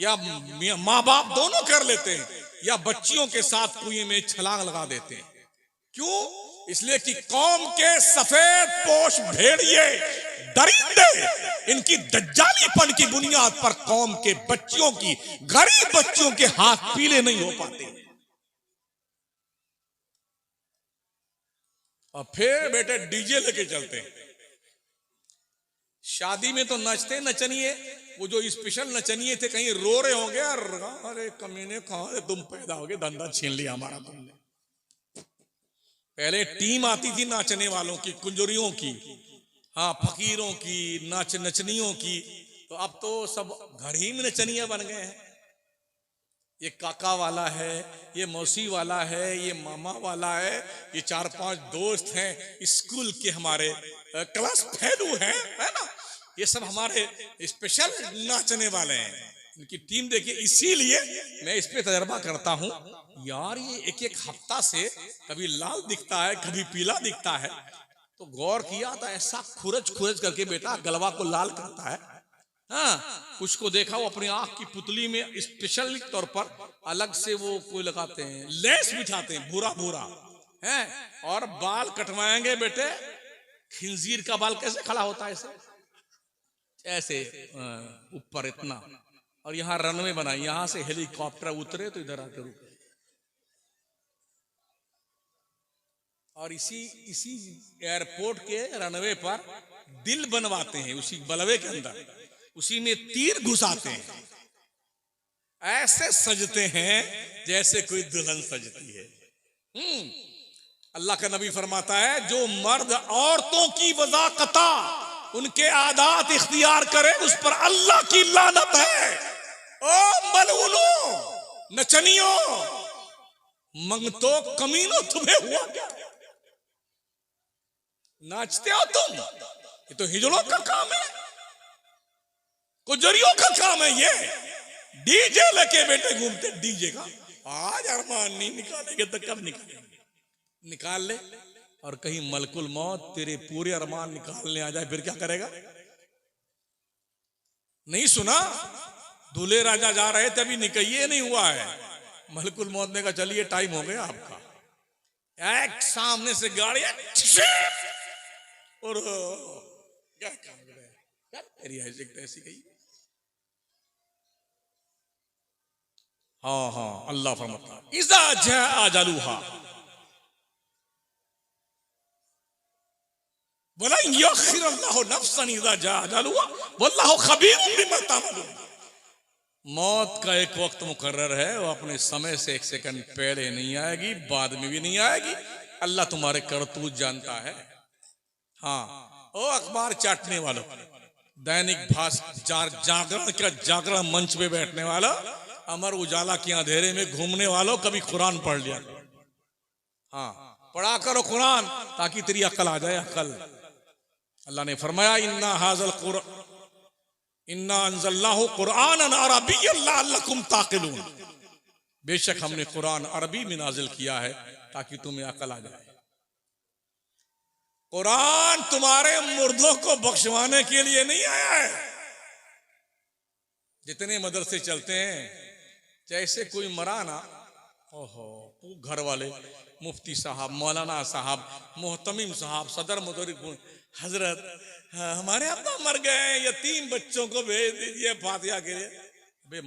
या माँ बाप दोनों कर लेते हैं, या बच्चियों के साथ कुएं में छलांग लगा देते हैं। क्यों? इसलिए कि कौम के सफेद पोश भेड़िए दरिंदे, इनकी दज्जालीपन की बुनियाद पर कौम के बच्चियों की, गरीब बच्चियों के हाथ पीले नहीं हो पाते। और फिर बेटे डीजे लेके चलते हैं। शादी में तो नचते नचनिए, वो जो स्पेशल नचनिए थे कहीं रो रहे होंगे, अरे कमीने कहां से तुम पैदा हो गए, धंधा छीन लिया हमारा तुमने। पहले टीम आती थी नाचने वालों की, कुंजरियों की, हाँ फकीरों की, नचनियों की। तो अब तो सब घर ही में नचनिया बन गए हैं। ये काका वाला है, ये मौसी वाला है, ये मामा वाला है, ये 4-5 दोस्त हैं स्कूल के, हमारे क्लास फेलू हैं, है ना, ये सब हमारे स्पेशल नाचने वाले हैं। इनकी टीम देखिए। इसीलिए मैं इस पे तजर्बा करता हूं यार, ये एक हफ्ता से कभी लाल दिखता है, कभी पीला दिखता है। तो गौर किया तो ऐसा खुरच करके बेटा गलवा को लाल करता है। हाँ, कुछ को देखा वो अपनी आंख की पुतली में स्पेशल तौर पर अलग से वो कोई लगाते हैं, लेस बिछाते हैं भूरा है, और बाल कटवाएंगे बेटे। खिंजीर का बाल कैसे खड़ा होता है ऐसे ऊपर इतना, और यहाँ रनवे बना, यहां से हेलीकॉप्टर उतरे तो इधर आकर रुके। और इसी एयरपोर्ट के रनवे पर दिल बनवाते हैं, उसी बलवे के अंदर उसी में तीर घुसाते हैं। ऐसे सजते हैं जैसे कोई दुल्हन सजती है। अल्लाह का नबी फरमाता है, जो मर्द औरतों की वज़ाकता, उनके आदात इख्तियार करे, उस पर अल्लाह की लानत है। ओ मलऊनो, नचनियों, मंगतो, कमीनों, तुम्हें हुआ क्या? नाचते हो तुम? ये तो हिजड़ों का काम है, गुजरियों का काम है। ये डीजे लेके बेटे घूमते, डीजे का आज अरमान नहीं निकालेंगे तो कब निकालेंगे? निकाल ले, और कहीं मलकुल मौत तेरे पूरे अरमान निकालने आ जाए, फिर क्या करेगा? नहीं सुना? दूल्हे राजा जा रहे थे, अभी निकलिए नहीं हुआ है, मलकुल मौत ने कहा चलिए टाइम हो गया आपका। एक सामने से गाड़ी और क्या काम क्या तेरी ऐसी गई। हाँ, अल्लाह फरमाता इज़ा जाअ अजलुहा वला युअख्खिरु अल्लाहु नफ्सन इज़ा जाअ अजलुहा वल्लाहु खबीरुम बिमा तअमलून। मौत का एक वक्त मुकर्रर है, वो अपने समय से 1 सेकंड पहले नहीं आएगी, बाद में भी नहीं आएगी। अल्लाह तुम्हारे करतूत जानता है। हाँ, ओ अखबार चाटने वालों, दैनिक भास्कर, जागरण मंच पे बैठने वाला, अमर उजाला के अंधेरे में घूमने वालों, कभी कुरान पढ़ लिया। हाँ, पढ़ा करो कुरान ताकि तेरी अकल आ जाए। अकल अल्लाह ने फरमाया इन्ना अंज़लनाहु क़ुरआनन अरबिय्यन लअल्लकुम ताक़िलून, बेशक हमने कुरान अरबी में नाजिल किया है ताकि तुम्हें अकल आ जाए। कुरान तुम्हारे मुर्दों को बख्शवाने के लिए नहीं आया है। जितने मदरसे चलते हैं, जैसे कोई मरा ना, ओहो, घर वाले मुफ्ती साहब, मौलाना साहब, मोहतमिम साहब, सदर मुदर्रिस, हजरत हमारे अब्बा मर गए, यतीम बच्चों को भेज दीजिए फातिहा के लिए। अबे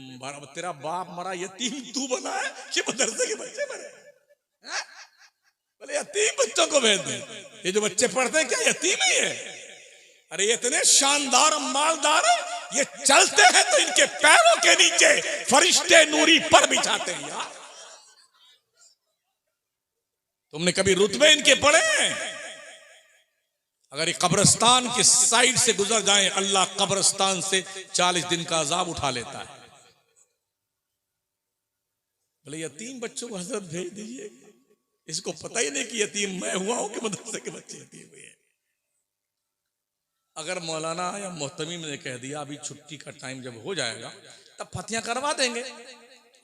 तेरा बाप मरा, यतीम तू बना है कि मदरसे के बच्चे मरे? बोले यतीम बच्चों को भेज दे। ये जो बच्चे पढ़ते हैं क्या यतीम ही है? अरे ये इतने शानदार मालदार है, ये चलते हैं तो इनके पैरों के नीचे फरिश्ते नूरी पर बिछाते हैं यार। तुमने कभी रुतबे इनके पढ़े हैं? अगर ये कब्रिस्तान के साइड से गुजर जाएं, अल्लाह कब्रिस्तान से 40 दिन का अजाब उठा लेता है। बोले यतीम बच्चों को हजरत भेज दीजिए, इसको पता ही नहीं कि यतीम मैं हुआ हूं कि मदरसे के बच्चे यतीम हुए हैं। अगर मौलाना या मोहतमीम ने कह दिया अभी छुट्टी का टाइम जब हो जाएगा तब फतिया करवा देंगे,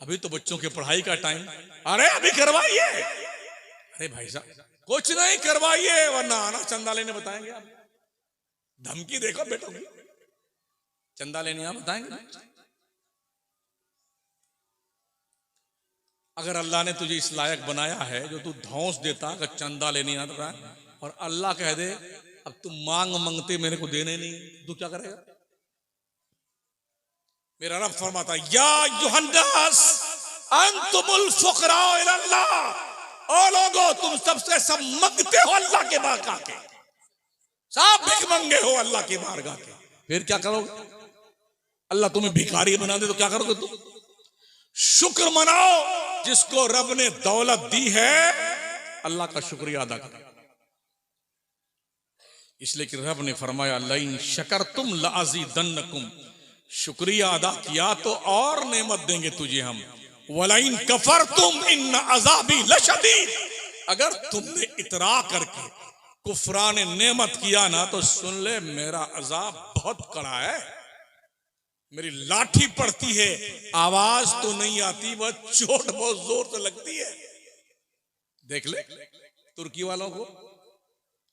अभी तो बच्चों के पढ़ाई का टाइम, अरे अभी करवाइए। अरे भाई साहब कुछ नहीं करवाइए वरना आना चंदा लेने बताएंगे। आप धमकी देखो बेटों की, चंदा लेने आप बताएंगे। अगर अल्लाह ने तुझे इस लायक बनाया है जो तू धौंस देता अगर चंदा लेने आता है, और अल्लाह कह दे अब तुम मांगते मेरे को देने नहीं, तू क्या करेगा? मेरा रब फरमाता या युहन्नास अंतुमुल फुकरा इलल्लाह, ओ लोगो तुम सबसे सब मांगते हो अल्लाह के बारगाह के, सब भिख मंगे हो अल्लाह के बारगाह के, फिर क्या करोगे? अल्लाह तुम्हें भिखारी बना दे तो क्या करोगे तुम? शुक्र मनाओ जिसको रब ने दौलत दी है, अल्लाह का शुक्रिया अदा करो। इसलिए कि रब ने फरमाया लइन शकरतुम लअज़ीदन्नकुम, शुक्रिया अदा किया तो और नेमत देंगे तुझे हम। वलइन कफरतुम इन्न अज़ाबी लशदीद, अगर तुमने इतरा करके कुफरान नेमत किया ना तो सुन ले मेरा अजाब बहुत कड़ा है। मेरी लाठी पड़ती है, आवाज तो नहीं आती, वह चोट बहुत जोर से लगती है। देख ले तुर्की वालों को,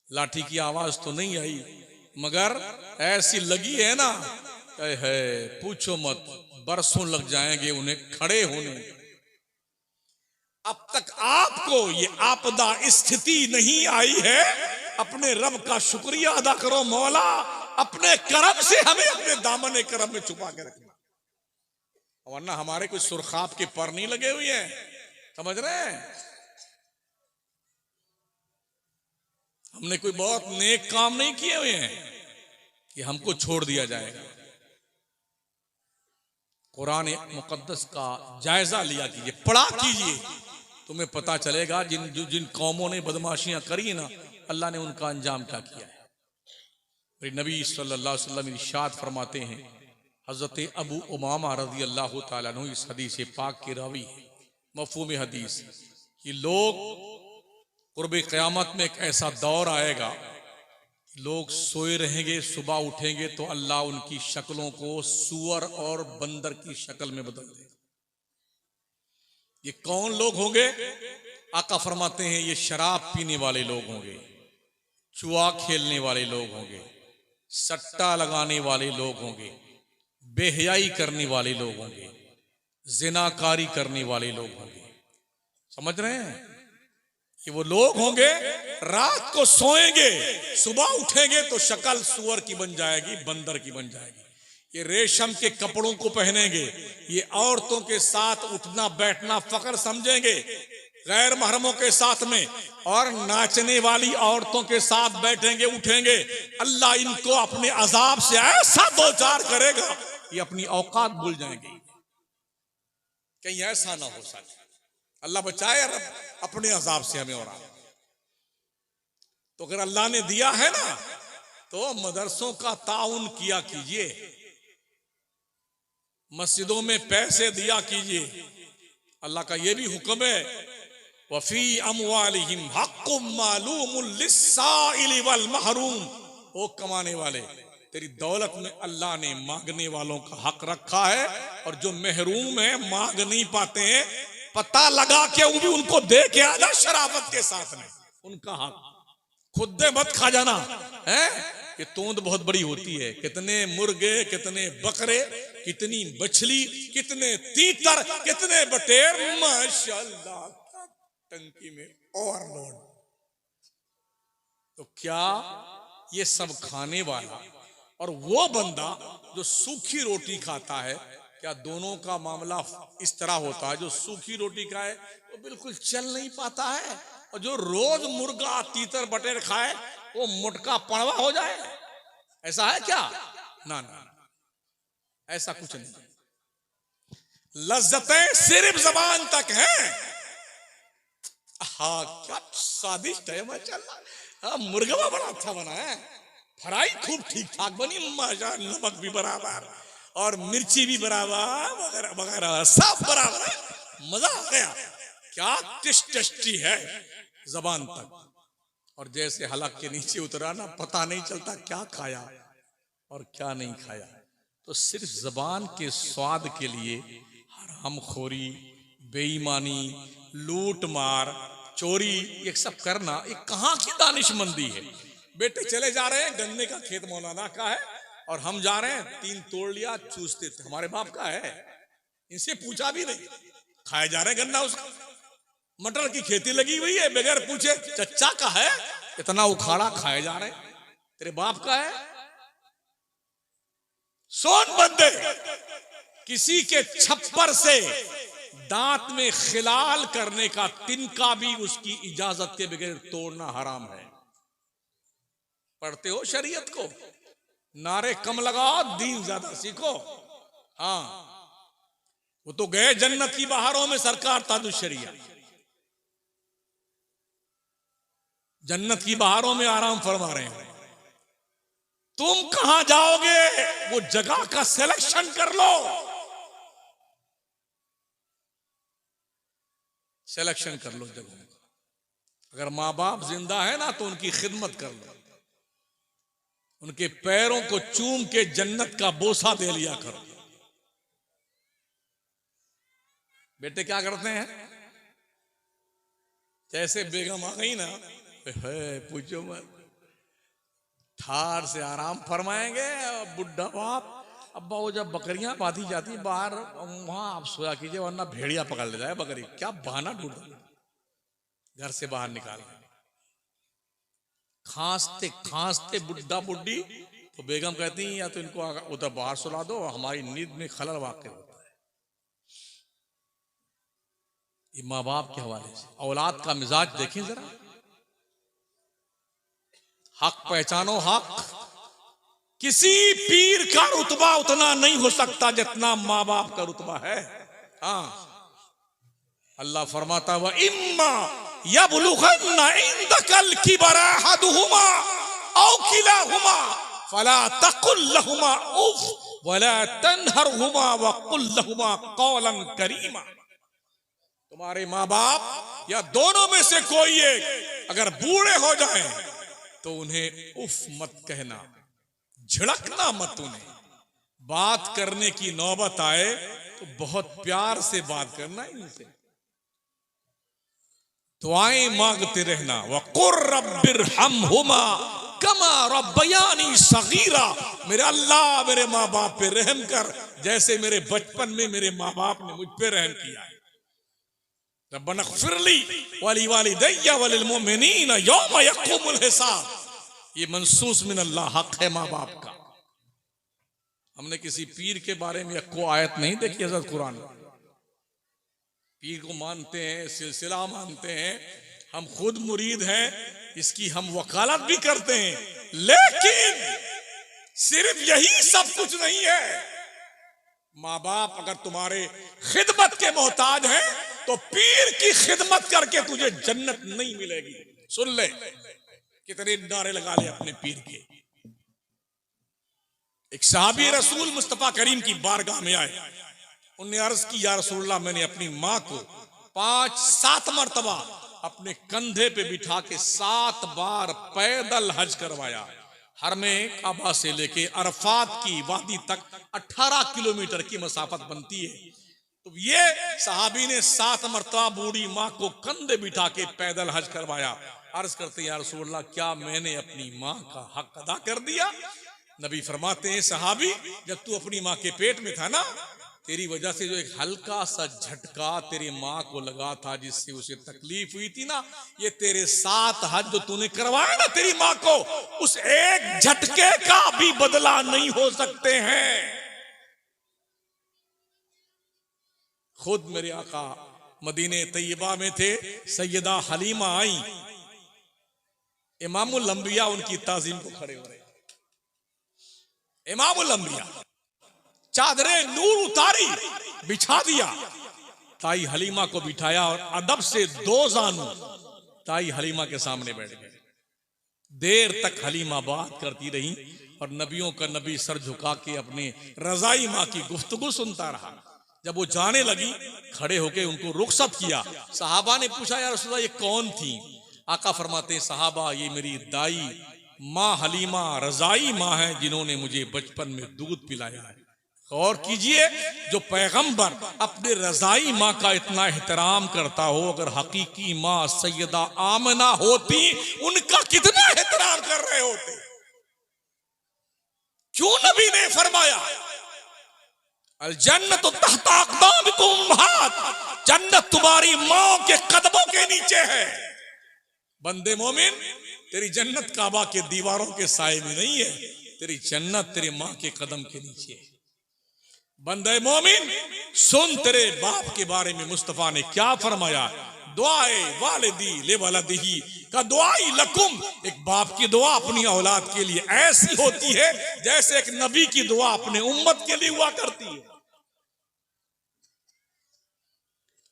लाठी की आवाज तो नहीं आई मगर ऐसी लगी है ना, है पूछो मत, बरसों लग जाएंगे उन्हें खड़े होने। अब तक आपको ये आपदा स्थिति नहीं आई है, अपने रब का शुक्रिया अदा करो। मौला अपने करम से हमें अपने दामन करम में छुपा के रखना, वरना हमारे कोई सुरखाब के पर नहीं लगे हुए हैं, समझ रहे हैं? हमने कोई बहुत नेक काम नहीं किए हुए हैं कि हमको छोड़ दिया जाएगा। कुरान मुकद्दस का जायजा लिया कीजिए, पढ़ा कीजिए, तुम्हें पता चलेगा जिन कौमों ने बदमाशियां करी ना, अल्लाह ने उनका अंजाम क्या किया है। मेरे नबी सल्लल्लाहु अलैहि वसल्लम इरशाद फरमाते हैं, हजरत अबू उमामा रज़ी अल्लाह तआला अन्हु इस हदीस पाक के रावी है, मफ़हूम हदीस कि लोग कुर्ब क़यामत में एक ऐसा दौर आएगा, लोग सोए रहेंगे, सुबह उठेंगे तो अल्लाह उनकी शक्लों को सूअर और बंदर की शक्ल में बदल देगा। ये कौन लोग होंगे? आका फरमाते हैं ये शराब पीने वाले लोग होंगे, जुआ खेलने वाले लोग होंगे, सट्टा लगाने वाले लोग होंगे, बेहयाई करने वाले लोग होंगे, जिनाकारी करने वाले लोग होंगे। समझ रहे हैं? कि वो लोग होंगे रात को सोएंगे, सुबह उठेंगे तो शक्ल सूअर की बन जाएगी, बंदर की बन जाएगी। ये रेशम के कपड़ों को पहनेंगे, ये औरतों के साथ उठना बैठना फख्र समझेंगे, गैर महरमों के साथ में, और नाचने वाली औरतों के साथ बैठेंगे उठेंगे। अल्लाह इनको अपने अजाब से ऐसा दो चार करेगा ये अपनी औकात भूल जाएंगे। कहीं ऐसा ना हो सके, अल्लाह बचाए रब अपने अजाब से हमें। और तो अगर अल्लाह ने दिया है ना तो मदरसों का ताउन किया कीजिए, मस्जिदों में पैसे दिया कीजिए। अल्लाह का यह भी हुक्म है, वफी अमवालिहिम हक्कुम मालूमुल लिस्साइल वल महरूम, ओ कमाने वाले, तेरी दौलत में अल्लाह ने मांगने वालों का हक रखा है, और जो महरूम है मांग नहीं पाते हैं, पता लगा के वो भी उनको दे के आजा शराफत के साथ में, उनका हक खुद दे मत खा जाना है। कि तोंद बहुत बड़ी होती है, कितने मुर्गे, कितने बकरे, कितनी मछली, कितने तीतर, कितने बटेर, माशाल्लाह टंकी में ओवरलोड। तो क्या ये सब खाने वाला और वो बंदा जो सूखी रोटी खाता है, क्या दोनों का मामला इस तरह होता है? जो सूखी रोटी खाए वो बिल्कुल चल नहीं पाता है, और जो रोज मुर्गा तीतर बटेर खाए वो मोटका पड़वा हो जाए, ऐसा है क्या? ना ना, ऐसा कुछ नहीं। लज्जतें सिर्फ जबान तक हैं। हाँ, क्या स्वादिष्ट है माशाल्लाह। हाँ, मुर्गा बड़ा अच्छा बना है, फ्राई खूब ठीक ठाक बनी, माशा, नमक भी बराबर और मिर्ची भी बराबर, वगैरह वगैरह सब बराबर है, मजा आ गया। क्या टेस्टी है जबान तक। और जैसे हलक के नीचे उतरा ना, पता नहीं चलता क्या खाया और क्या नहीं खाया। तो सिर्फ जबान के स्वाद के लिए हरामखोरी, बेईमानी, लूट मार, चोरी, ये सब करना, ये कहाँ की दानिशमंदी है? बेटे चले जा रहे हैं, गन्ने का खेत मौलाना का है और हम जा रहे हैं, 3 तोड़ लिया, चूसते थे, हमारे बाप का है, इनसे पूछा भी नहीं, खाए जा रहे हैं गन्ना उसका। मटर की खेती लगी हुई है, बगैर पूछे चच्चा का है, इतना उखाड़ा खाए जा रहे हैं, तेरे बाप का है। सोन बंदे, किसी के छप्पर से दांत में खिलाल करने का तिनका भी उसकी इजाजत के बगैर तोड़ना हराम है। पढ़ते हो शरीयत को, नारे कम लगाओ, दीन ज्यादा सीखो। हाँ, वो तो गए जन्नत की बहारों में, सरकार ताजुशरिया जन्नत की बहारों में आराम फरमा रहे हैं। तुम कहां जाओगे? वो जगह का सिलेक्शन कर लो, सिलेक्शन कर लो जगह का। अगर माँ बाप जिंदा है ना तो उनकी खिदमत कर लो, उनके पैरों को चूम के जन्नत का बोसा दे लिया करो। बेटे क्या करते हैं? जैसे बेगम आ गई ना, पूछो मत, ठार से आराम फरमाएंगे। बुढ़ा बाप, अब्बा वो जब बकरियां बांधी जाती बाहर, वहां आप सोया कीजिए वरना भेड़िया पकड़ ले जाए बकरी। क्या बहाना ढूंढ घर से बाहर निकाल, खांसते खांसते बुढ़ा बुढ़ी, तो बेगम कहती हैं या तो इनको उधर बाहर सुला दो, हमारी नींद में खलल वाक़ होता है। ये माँ बाप के हवाले से औलाद का मिजाज देखें जरा। हक पहचानो, हक। किसी पीर का रुतबा उतना नहीं हो सकता जितना माँ बाप का रुतबा है। हाँ, अल्लाह फरमाता व इम्मा यबलुगन्ना इंदकल किबरा अहदुहुमा औ किलाहुमा फला तकुल लहुमा उफ वला तनहरहुमा वकुल लहुमा कौलन करीमा। तुम्हारे माँ बाप या दोनों में से कोई एक अगर बूढ़े हो जाएं तो उन्हें उफ मत कहना, झिड़कना मत। उन्हें बात करने की नौबत आए तो बहुत प्यार से बात करना इनसे, दुआएं मांगते रहना। वक़ुर रब्बिरहमहुमा कमा रब्बयानी सगीरा। मेरे अल्लाह मेरे माँ बाप पे रहम कर जैसे मेरे बचपन में मेरे माँ बाप ने मुझ पे रहम किया है। रब्बना ग़फ़िरली वली वालिदैया वलिल मुमिनीना यौम यक़ूमुल हिसाब। ये मनसूस मिन अल्लाह, हक है माँ बाप का। हमने किसी पीर के बारे में को आयत नहीं देखी हज़रत कुरान में। पीर को मानते हैं, सिलसिला मानते हैं, हम खुद मुरीद हैं, इसकी हम वकालत भी करते हैं, लेकिन सिर्फ यही सब कुछ नहीं है। माँ बाप अगर तुम्हारे खिदमत के मोहताज हैं तो पीर की खिदमत करके तुझे जन्नत नहीं मिलेगी। सुन ले, कितने नारे लगा ले अपने पीर के। एक सहाबी रसूल मुस्तफा करीम की बारगाह में आए, उन्हें अर्ज की या रसूलल्लाह, मैंने अपनी माँ को 5-7 मरतबा अपने कंधे पे बिठा के 7 बार पैदल हज करवाया। हरमे काबा से लेके अरफात की वादी तक 18 किलोमीटर की मसाफत बनती है। तो ये सहाबी ने 7 मरतबा बूढ़ी माँ को कंधे बिठा के पैदल हज करवाया। अर्ज करते या रसूलल्लाह, क्या मैंने अपनी माँ का हक अदा कर दिया? नबी फरमाते हैं, सहाबी, जब तू अपनी माँ के पेट में था ना, तेरी वजह से जो एक हल्का सा झटका तेरी माँ को लगा था, जिससे उसे तकलीफ हुई थी ना, ये तेरे 7 हज जो तूने करवाया ना तेरी माँ को, उस एक झटके का भी बदला नहीं हो सकते हैं। खुद मेरे आका मदीने तैयबा में थे, सैयदा हलीमा आई, इमामुल अंबिया उनकी ताजीम को खड़े हो रहे। इमामुल अंबिया चादरे नूर उतारी, बिछा दिया, ताई हलीमा को बिठाया और अदब से 2 जानू ताई हलीमा के सामने बैठ गए। देर तक हलीमा बात करती रही और नबियों का नबी सर झुका के अपने रजाई माँ की गुफ्तगू सुनता रहा। जब वो जाने लगी, खड़े होके उनको रुखसत किया। सहाबा ने पूछा, या रसूलल्लाह ये कौन थी? आका फरमाते, सहाबा, ये मेरी दाई माँ हलीमा रजाई माँ है, जिन्होंने मुझे बचपन में दूध पिलाया है। और कीजिए, जो पैगंबर अपने रजाई माँ का इतना एहतराम करता हो, अगर हकीकी माँ सैयदा आमना होती, उनका कितना एहतराम कर रहे होते। क्यों नबी ने फरमाया, अल जन्नत तहता अक़दामिकुम उम्महात, जन्नत तुम्हारी माँ के कदमों के नीचे है। बंदे मोमिन, तेरी जन्नत काबा के दीवारों के साए में नहीं है, तेरी जन्नत तेरी माँ के कदम के नीचे है। बंदे मोमिन, सुन तेरे बाप के बारे में मुस्तफा ने क्या फरमाया, दुआए वालिदी ले वलदिही का दुआई लकुम। एक बाप की दुआ अपनी औलाद के लिए ऐसी होती है जैसे एक नबी की दुआ अपने उम्मत के लिए हुआ करती है।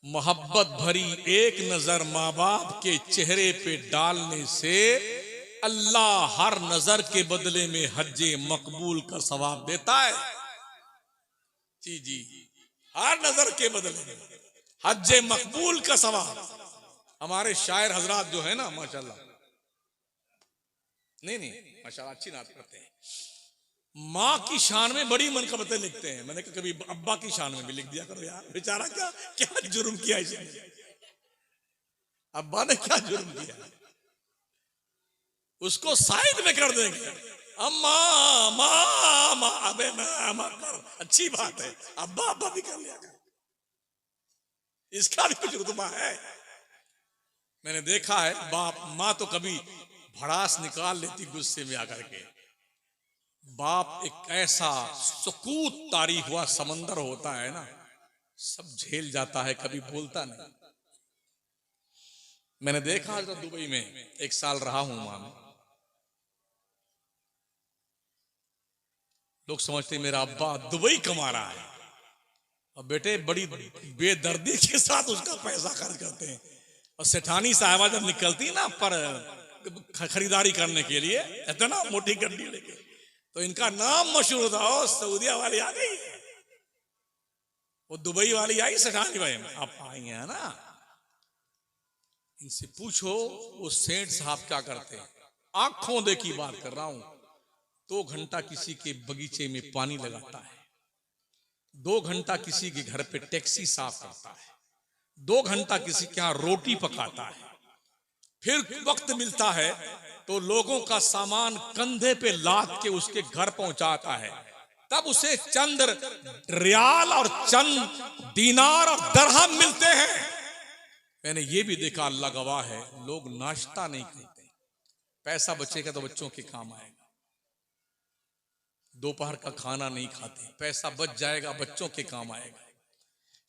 मोहब्बत भरी एक नजर माँ बाप के चेहरे पे डालने से अल्लाह हर नजर के बदले में हज्जे मकबूल का सवाब देता है। जी जी, हर नजर के बदले में हज्जे मकबूल का सवाब। हमारे शायर हजरात जो है ना, माशाल्लाह, नहीं माशाल्लाह, अच्छी नात करते हैं। माँ की शान में बड़ी मनकबतें लिखते हैं। मैंने कहा कभी अब्बा की शान में भी लिख दिया करो यार, बेचारा क्या क्या जुर्म किया इसने, अब्बा ने क्या जुर्म किया, उसको साइड में कर देंगे। अम्मा माँ माँ, अबे माँ कर, अच्छी बात है, अब्बा अब्बा भी कर लिया कर, इसका भी कुछ रुतबा है। मैंने देखा है, बाप माँ तो कभी भड़ास निकाल लेती गुस्से में आकर के। बाप एक ऐसा सुकूत तारी हुआ समंदर होता है ना, सब झेल जाता है, कभी बोलता नहीं। मैंने देखा तो दुबई में 1 साल रहा हूं वहां में, लोग समझते मेरा अब्बा दुबई कमा रहा है, और बेटे बड़ी बेदर्दी के साथ उसका पैसा खर्च करते हैं। और सेठानी साहबा जब निकलती ना पर खरीदारी करने के लिए, इतना मोटी गड्डी लेके, तो इनका नाम मशहूर था, सऊदिया वाली आ गई, वो दुबई वाली आई, सेठानी भाई आप आई हैं ना, इनसे पूछो वो सेठ साहब क्या करते हैं। आंखों देखी बात कर रहा हूं। 2 घंटा किसी के बगीचे में पानी लगाता है, 2 घंटा किसी के घर पे टैक्सी साफ करता है, 2 घंटा किसी के यहाँ रोटी पकाता है, फिर वक्त मिलता है तो लोगों का सामान कंधे पे लाद के उसके घर पहुंचाता है, तब उसे चंद रियाल और चंद दीनार और दरहम मिलते हैं। मैंने ये भी देखा, अल्लाह गवाह है, लोग नाश्ता नहीं करते, पैसा बचेगा तो बच्चों के काम आएगा। दोपहर का खाना नहीं खाते, पैसा बच जाएगा बच्चों के काम आएगा।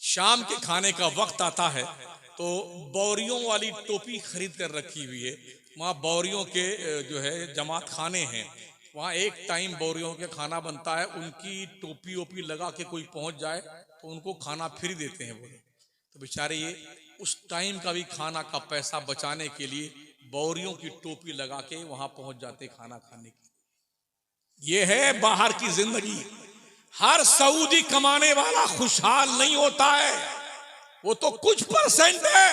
शाम के खाने का वक्त आता है तो बौरियों वाली टोपी खरीद कर रखी हुई है, वहाँ बौरियों के जो है जमात खाने हैं, वहाँ एक टाइम बौरियों के खाना बनता है, उनकी टोपी ओपी लगा के कोई पहुंच जाए तो उनको खाना फ्री देते हैं बोले। तो बेचारे ये उस टाइम का भी खाना का पैसा बचाने के लिए बौरियों की टोपी लगा के वहां पहुंच जाते खाना खाने के लिए। ये है बाहर की जिंदगी। हर सऊदी कमाने वाला खुशहाल नहीं होता है, वो तो कुछ % है,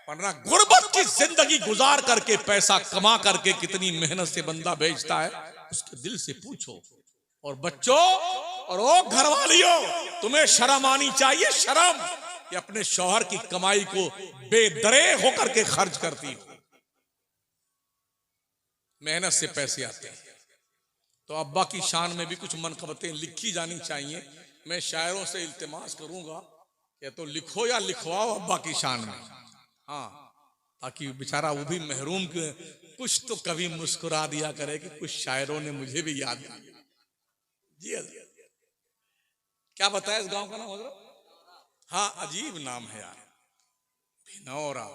वरना गुर्बत की जिंदगी गुजार करके पैसा कमा करके कितनी मेहनत से बंदा बेचता है, उसके दिल से पूछो। और बच्चों और ओ घरवालियों, तुम्हें शर्म आनी चाहिए, शर्म कि अपने शौहर की कमाई को बेदरे होकर के खर्च करती हो। मेहनत से पैसे आते हैं तो अब्बा की शान में भी कुछ मनकबतें लिखी जानी चाहिए। मैं शायरों से इल्तिमास करूंगा या तो लिखो या लिखवाओ अब्बा की शान में, हाँ, ताकि बेचारा वो भी महरूम के कुछ तो कभी मुस्कुरा दिया करे कि कुछ शायरों ने मुझे भी याद किया। जी क्या बताया इस गांव का नाम हजरत? हाँ, अजीब नाम है यार, भिनौरा।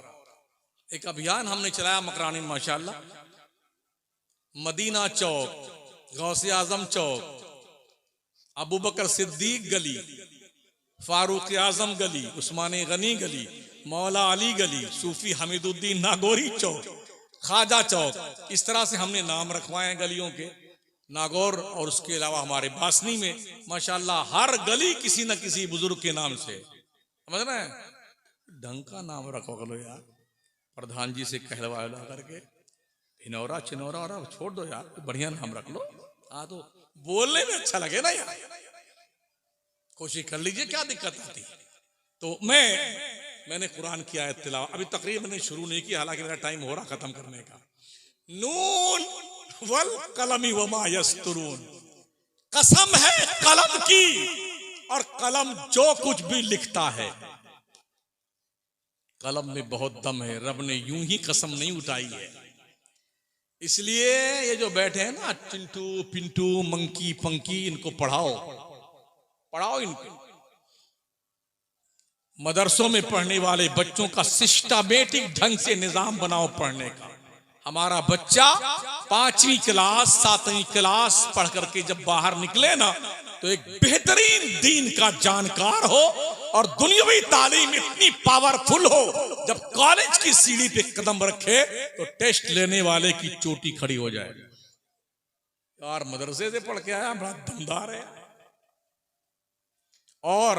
एक अभियान हमने चलाया मकरानी में माशाल्लाह। मदीना चौक, गौसे आजम चौक, अबू बकर सिद्दीक गली, फारूक आजम गली, उस्मान गनी गली, मौला अली गली, सूफी हमीदुद्दीन नागौरी चौक, ख्वाजा चौक, इस तरह से हमने नाम रखवाए हैं गलियों के। नागौर और उसके अलावा हमारे बासनी में माशाल्लाह हर गली किसी न किसी बुजुर्ग के नाम से, समझ रहे हैं? ढंग का नाम रखो करो यार, प्रधान जी से कहलवा करके भिनौरा चिनौरा और छोड़ दो यार, बढ़िया नाम रख लो। हाँ, तो बोलने में अच्छा लगे ना यार, कोशिश कर लीजिए, क्या दिक्कत आती है। तो मैंने कुरान की आयत तिलावत अभी तकरीबन मैंने शुरू नहीं किया, हालांकि मेरा टाइम हो रहा खत्म करने का। नून वल कलमी वमा यस्तुरून, कसम है कलम की और कलम जो कुछ भी लिखता है। कलम में बहुत दम है, रब ने यूं ही कसम नहीं उठाई है। इसलिए ये जो बैठे हैं ना चिंटू पिंटू मंकी पंकी, इनको पढ़ाओ इनको। मदरसों में पढ़ने वाले बच्चों का सिस्टमेटिक ढंग से निजाम बनाओ पढ़ने का। हमारा बच्चा 5वीं क्लास 7वीं क्लास पढ़ करके जब बाहर निकले ना, तो एक बेहतरीन दीन का जानकार हो और दुनियावी तालीम इतनी पावरफुल हो, जब कॉलेज की सीढ़ी पे कदम रखे तो टेस्ट लेने वाले की चोटी खड़ी हो जाए। यार मदरसे से पढ़ के आया, बड़ा दमदार है। और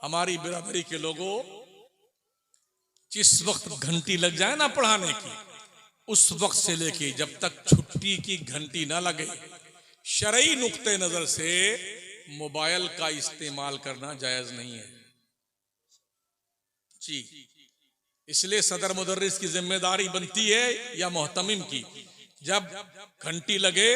हमारी बिरादरी के लोगों, जिस वक्त घंटी लग जाए ना पढ़ाने की, उस वक्त से लेके जब तक छुट्टी की घंटी ना लगे, शरई नुक्ते नजर से मोबाइल का इस्तेमाल करना जायज नहीं है जी। इसलिए सदर मुदर्रिस की जिम्मेदारी बनती है या मोहतमिम की, जब घंटी लगे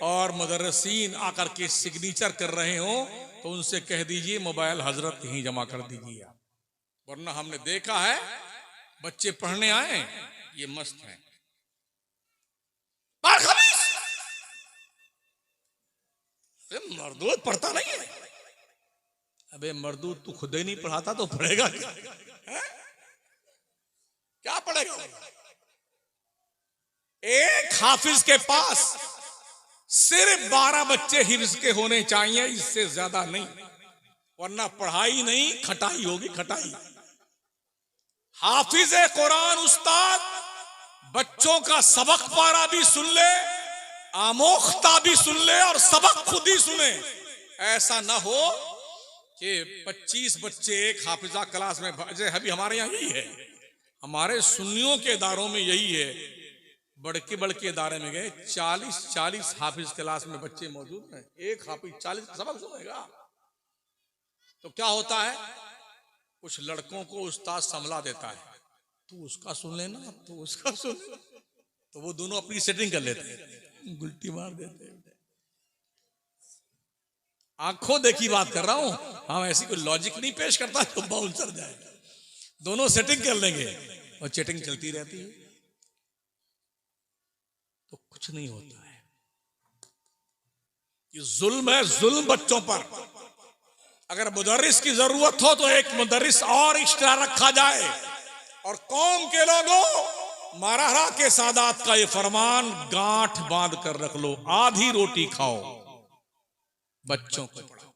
और मुदर्रिसीन आकर के सिग्नेचर कर रहे हो तो उनसे कह दीजिए मोबाइल हजरत यहीं जमा कर दीजिए आप। वरना हमने देखा है बच्चे पढ़ने आए, ये मस्त हैं, मरदूद पढ़ता नहीं है। अबे मरदूद तू खुद ही नहीं पढ़ाता तो पढ़ेगा क्या? क्या पढ़ेगा? एक हाफिज के पास सिर्फ 12 बच्चे हिफ्ज के होने चाहिए, इससे ज्यादा नहीं, वरना पढ़ाई नहीं खटाई होगी, खटाई। हाफिज कुरान उस्ताद बच्चों का सबक पारा भी सुन ले, आमोख्ता भी सुन ले और सबक खुद ही सुने। ऐसा ना हो कि 25 बच्चे एक हाफिजा क्लास में, अभी हमारे यहाँ यही है, हमारे सुन्नियों के इदारों में यही है। बड़के इदारे में गए, 40 हाफिज क्लास में बच्चे मौजूद हैं, एक हाफिज 40 सबक सुनेगा। तो क्या होता है, कुछ लड़कों को उस्ताद संभला देता है, तू उसका सुन लेना, तू उसका सुन लेना, तो वो दोनों अपनी सेटिंग कर लेते हैं, गुल्टी मार देते हैं। आंखों देखी बात कर रहा हूं, हम ऐसी कोई लॉजिक नहीं पेश करता तो बाउंसर जाए, दोनों सेटिंग कर लेंगे और चैटिंग चलती रहती है, तो कुछ नहीं होता है। ये जुल्म है, जुल्म बच्चों पर। अगर मुदर्रिस की जरूरत हो तो एक मुदर्रिस और एक्स्ट्रा रखा जाए। और कौम के लोगों, माराहरा के सादात का ये फरमान गांठ बांध कर रख लो, आधी रोटी खाओ, बच्चों को पढ़ाओ।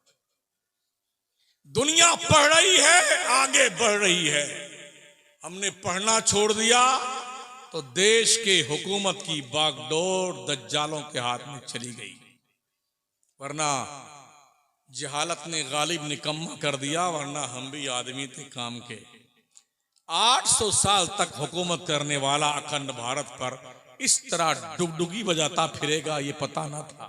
दुनिया पढ़ रही है, आगे बढ़ रही है, हमने पढ़ना छोड़ दिया तो देश के हुकूमत की बागडोर दज्जालों के हाथ में चली गई। वरना जहालत ने गालिब निकम्मा कर दिया, वरना हम भी आदमी थे काम के। 800 साल तक हुकूमत करने वाला अखंड भारत पर इस तरह डुगडुगी बजाता फिरेगा ये पता ना था।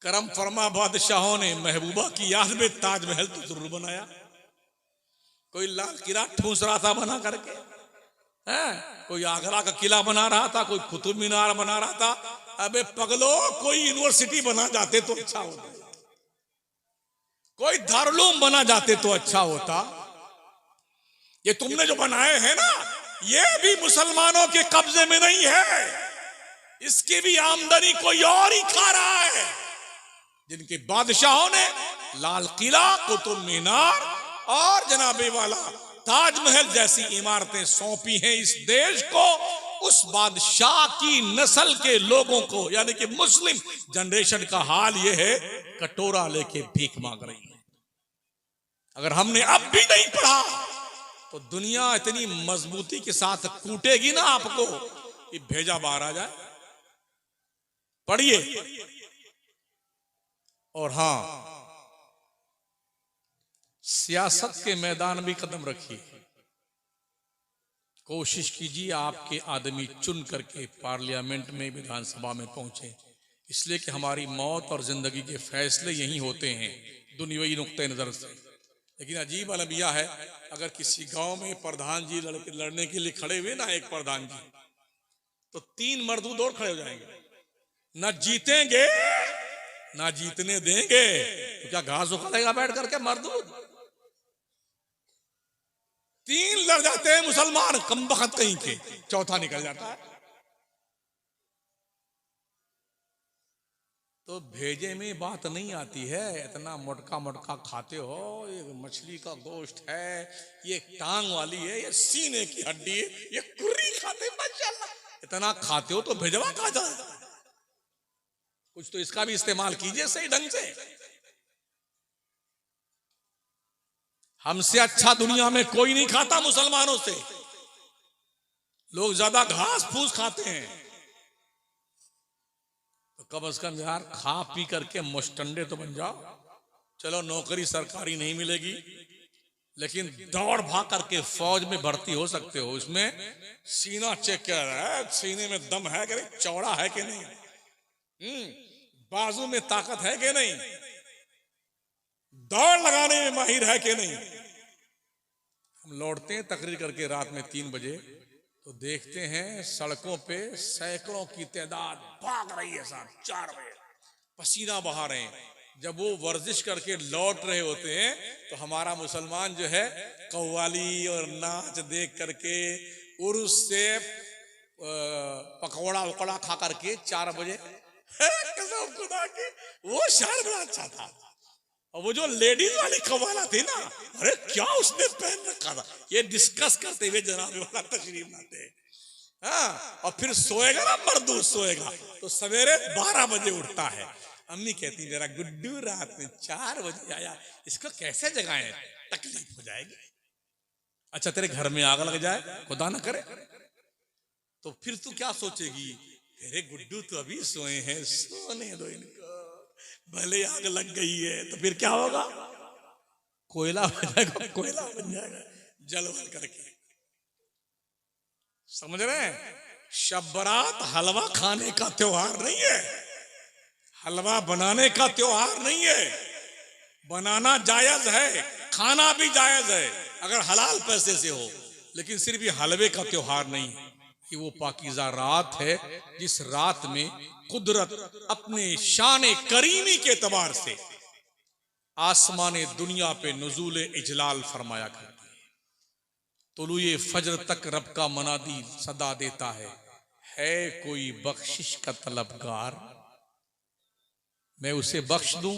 करम फरमा बादशाहों ने महबूबा की याद में ताजमहल तो जरूर बनाया। कोई लाल किला ठूस रहा था बना करके, है कोई आगरा का किला बना रहा था, कोई कुतुब मीनार बना रहा था। अबे पगलो, कोई यूनिवर्सिटी बना जाते तो अच्छा होता, कोई दारुल बना जाते तो अच्छा होता। ये तुमने जो बनाए हैं ना, ये भी मुसलमानों के कब्जे में नहीं है, इसकी भी आमदनी कोई और ही खा रहा है। जिनके बादशाहों ने लाल किला, कुतुब मीनार और जनाबे वाला ताजमहल जैसी इमारतें सौंपी हैं इस देश को, उस बादशाह की नस्ल के लोगों को, यानी कि मुस्लिम जनरेशन का हाल यह है, कटोरा लेके भीख मांग रही है। अगर हमने अब भी नहीं पढ़ा तो दुनिया इतनी मजबूती के साथ कूटेगी ना आपको कि भेजा बाहर आ जाए। पढ़िए। और हां, सियासत के मैदान भी कदम रखिए। कोशिश कीजिए आपके आदमी चुन करके पार्लियामेंट में, विधानसभा में पहुंचे, इसलिए कि हमारी मौत और जिंदगी के फैसले यही होते हैं दुनियावी नुक्ते नजर से। लेकिन अजीब अलमिया है, अगर किसी गांव में प्रधान जी लड़ने के लिए खड़े हुए ना, एक प्रधान जी, तो 3 मर्दूद और खड़े हो जाएंगे। ना जीतेंगे ना जीतने देंगे, तो क्या घास उखाड़ेगा बैठ करके मर्दूद? 3 लड़ जाते हैं मुसलमान कमबख्त कहीं के, चौथा निकल जाता है। तो भेजे में बात नहीं आती है। इतना मोटका मोटका खाते हो, ये मछली का गोश्त है, ये टांग वाली है, ये सीने की हड्डी है, ये कुर्री खाते, माशाल्लाह इतना खाते हो तो भेजवा खा जाए। कुछ तो इसका भी इस्तेमाल कीजिए सही ढंग से। हमसे अच्छा दुनिया में कोई नहीं खाता मुसलमानों से। लोग ज्यादा घास फूस खाते हैं, तो कम से कम यार खा पी करके मुस्टंडे तो बन जाओ। चलो नौकरी सरकारी नहीं मिलेगी, लेकिन दौड़ भाग करके फौज में भर्ती हो सकते हो। इसमें सीना चेक कर रहा है, सीने में दम है कि नहीं, चौड़ा है कि नहीं, बाजू में ताकत है कि नहीं, दौड़ लगाने में माहिर है कि नहीं। हम लौटते हैं तकरीर करके रात में 3 बजे, तो देखते हैं सड़कों पे सैकड़ों की तादाद भाग रही है साहब, 4 बजे पसीना बहा रहे हैं। जब वो वर्जिश करके लौट रहे होते हैं तो हमारा मुसलमान जो है कव्वाली और नाच देख करके उर्स से पकौड़ा वकौड़ा खा करके 4 बजे कसम खुदा की वो शायर बड़ा अच्छा था। और वो जो लेडीज वाली कव्वाला थी ना, अरे क्या उसने पहन रखा था, ये डिस्कस करते हुए जनाब वाला तशरीफ लाते हैं। हाँ, और फिर सोएगा ना मर्दूद सोएगा तो सवेरे 12 बजे उठता है। अम्मी कहती मेरा गुड्डू रात में 4 बजे आया, इसको कैसे जगाएं, तकलीफ हो जाएगी। अच्छा तेरे घर में आग लग जाए, खुदा ना करे, तो फिर तू क्या सोचेगी, अरे गुड्डू तो अभी सोए हैं, सोने दो इनको, भले आग लग गई है तो फिर क्या होगा, कोयला बन जाएगा, कोयला बन जाएगा जल वल करके। समझ रहे हैं? शब बारात हलवा खाने का त्योहार नहीं है, हलवा बनाने का त्योहार नहीं है। बनाना जायज है, खाना भी जायज है अगर हलाल पैसे से हो, लेकिन सिर्फ ये हलवे का त्योहार नहीं है। कि वो पाकीज़ा रात है जिस रात में कुदरत अपने शान करीमी के एतबार से आसमाने दुनिया पे नुज़ूल इजलाल फरमाया करती है। तुलुए फजर तक रब का मनादी सदा देता है कोई बख्शिश का तलबगार, मैं उसे बख्श दूं।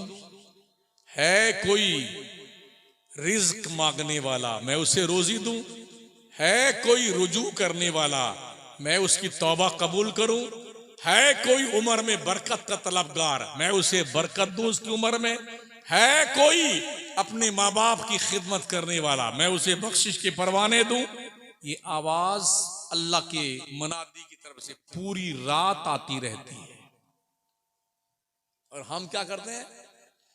है कोई रिज्क मांगने वाला, मैं उसे रोजी दूं। है कोई रुजू करने वाला, मैं उसकी तौबा कबूल करूं। है कोई उम्र में बरकत का तलबगार, मैं उसे बरकत दूं उसकी उम्र में। है कोई अपने माँ बाप की खिदमत करने वाला, मैं उसे बख्शिश के परवाने दूं। ये आवाज अल्लाह के मनादी की तरफ से पूरी रात आती रहती है। और हम क्या करते हैं,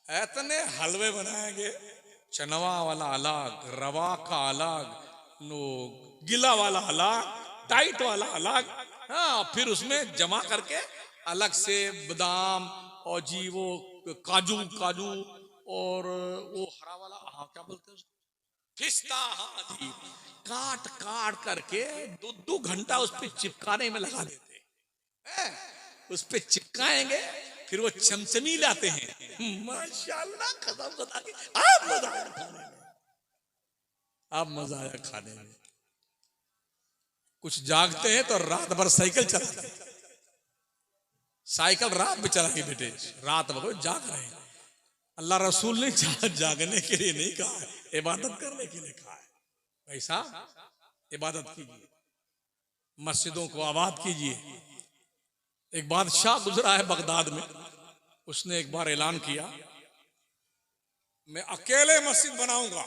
इतने हलवे बनाएंगे, चनवा वाला अलग, रवा का अलग, नो गीला वाला अलग, टाइट वाला अलग। हाँ, फिर उसमें जमा करके अलग से बादाम और जी वो काजू काजू और वो हरा वाला, हाँ क्या बोलते हैं उसको, पिस्ता, हाँ जी, काट काट करके 2-2 घंटा उस पर चिपकाने में लगा देते हैं। उस पे चिपकाएंगे, फिर वो चमचमी लाते हैं। माशाल्लाह, कसम खुदा की, अब मजा आया खाने में, अब मजा आया खाने में। कुछ जागते हैं तो रात भर साइकिल चलाते हैं, साइकिल रात में चलाएंगे बेटे, रात भर जाग रहे हैं। अल्लाह रसूल ने जागने के लिए नहीं कहा है, इबादत करने के लिए कहा है। भाई साहब, इबादत कीजिए, मस्जिदों को आबाद कीजिए। एक बादशाह गुजरा है बगदाद में, उसने एक बार ऐलान किया, मैं अकेले मस्जिद बनाऊंगा,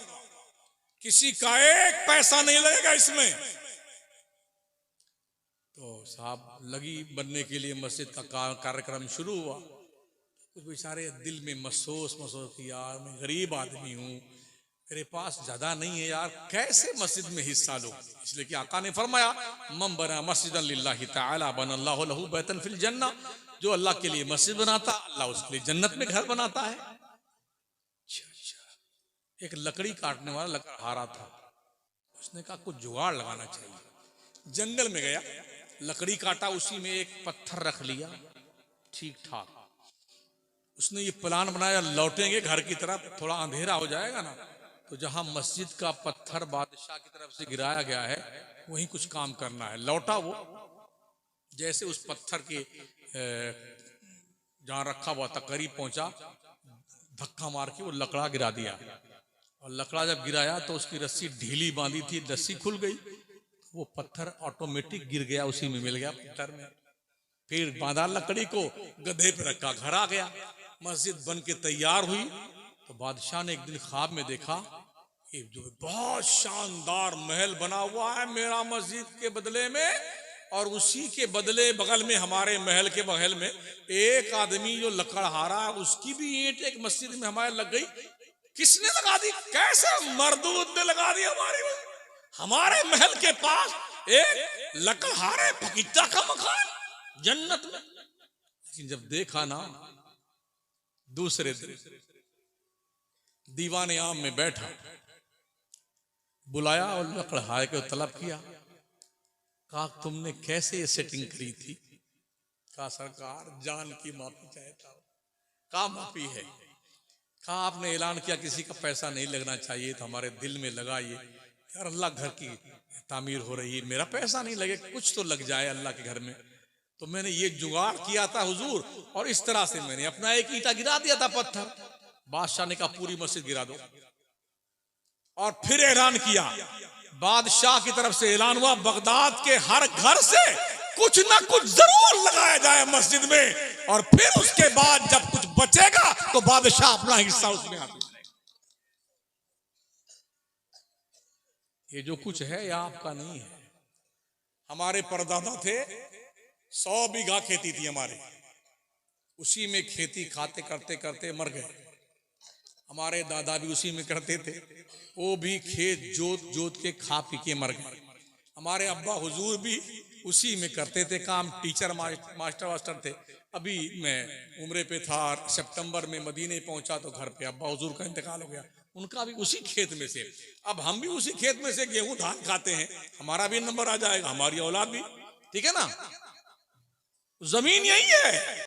किसी का एक पैसा नहीं लगेगा इसमें। तो साहब लगी बनने के लिए, मस्जिद का कार्यक्रम शुरू हुआ। कुछ बेचारे दिल में महसूस कि यार मैं गरीब आदमी हूँ, मेरे पास ज्यादा नहीं है यार, कैसे मस्जिद में हिस्सा लूं। इसलिए कि आका ने फरमाया, मम बना मस्जिदन लिल्लाहि तआला बनल्लाहु लहू बैतन फिल जन्ना, जो अल्लाह के लिए मस्जिद बनाता अल्लाह उसके लिए जन्नत में घर बनाता है। एक लकड़ी काटने वाला लकड़हारा था, उसने कहा कुछ जुगाड़ लगाना चाहिए। जंगल में गया, लकड़ी काटा, उसी में एक पत्थर रख लिया, ठीक ठाक। उसने ये प्लान बनाया, लौटेंगे घर की तरफ, थोड़ा अंधेरा हो जाएगा ना, तो जहां मस्जिद का पत्थर बादशाह की तरफ से गिराया गया है वहीं कुछ काम करना है। लौटा वो, जैसे उस पत्थर के जहां रखा हुआ था करीब पहुंचा, धक्का मार के वो लकड़ा गिरा दिया। और लकड़ा जब गिराया तो उसकी रस्सी ढीली बांधी थी, रस्सी खुल गई, वो पत्थर ऑटोमेटिक गिर गया, उसी में मिल गया पत्थर में। फिर बांधा लकड़ी को, गधे पे रखा, घर आ गया। मस्जिद बन के तैयार हुई तो बादशाह ने एक दिन ख्वाब में देखा, ये जो बहुत शानदार महल बना हुआ है मेरा मस्जिद के बदले में, और उसी के बदले बगल में हमारे महल के बगल में एक आदमी जो लकड़हारा है, उसकी भी ईंट एक मस्जिद में हमारे लग गई। किसने लगा दी? कैसे मर्दूद ने लगा दी हमारे महल के पास एक लकड़हारे फकीचा का मकान जन्नत में। लेकिन जब देखा ना, दूसरे दिन दीवाने आम में बैठा, बुलाया और लकड़हारे को तलब किया, कहा तुमने कैसे ये सेटिंग करी थी? कहा सरकार जान की माफी चाहता हूं। कहा माफी है? कहा आपने ऐलान किया किसी का पैसा नहीं लगना चाहिए, तो हमारे दिल में लगा ये यार अल्लाह घर की तामीर हो रही है, मेरा पैसा नहीं लगे, कुछ तो लग जाए अल्लाह के घर में। तो मैंने ये जुगाड़ किया था हुजूर, और इस तरह से मैंने अपना एक ईंटा गिरा दिया था पत्थर। बादशाह ने कहा पूरी मस्जिद गिरा दो, और फिर ऐलान किया, बादशाह की तरफ से ऐलान हुआ, बगदाद के हर घर से कुछ ना कुछ जरूर लगाया जाए मस्जिद में, और फिर उसके बाद जब कुछ बचेगा तो बादशाह अपना हिस्सा उसमें आता। ये जो कुछ है ये आपका नहीं है। हमारे परदादा थे, 100 बीघा खेती थी हमारे, उसी में खेती खाते करते करते मर गए। हमारे दादा भी उसी में करते थे, वो भी खेत जोत जोत के खा पी के मर गए। हमारे अब्बा हुजूर भी उसी में करते थे काम, टीचर मास्टर वास्टर थे। अभी मैं उम्रे पे था, सितंबर में मदीने पहुंचा तो घर पे अब्बा हुजूर का इंतकाल हो गया, उनका भी उसी खेत में से। अब हम भी उसी खेत में से गेहूं धान खाते हैं, हमारा भी नंबर आ जाएगा, हमारी औलाद भी, ठीक है ना? जमीन यही है।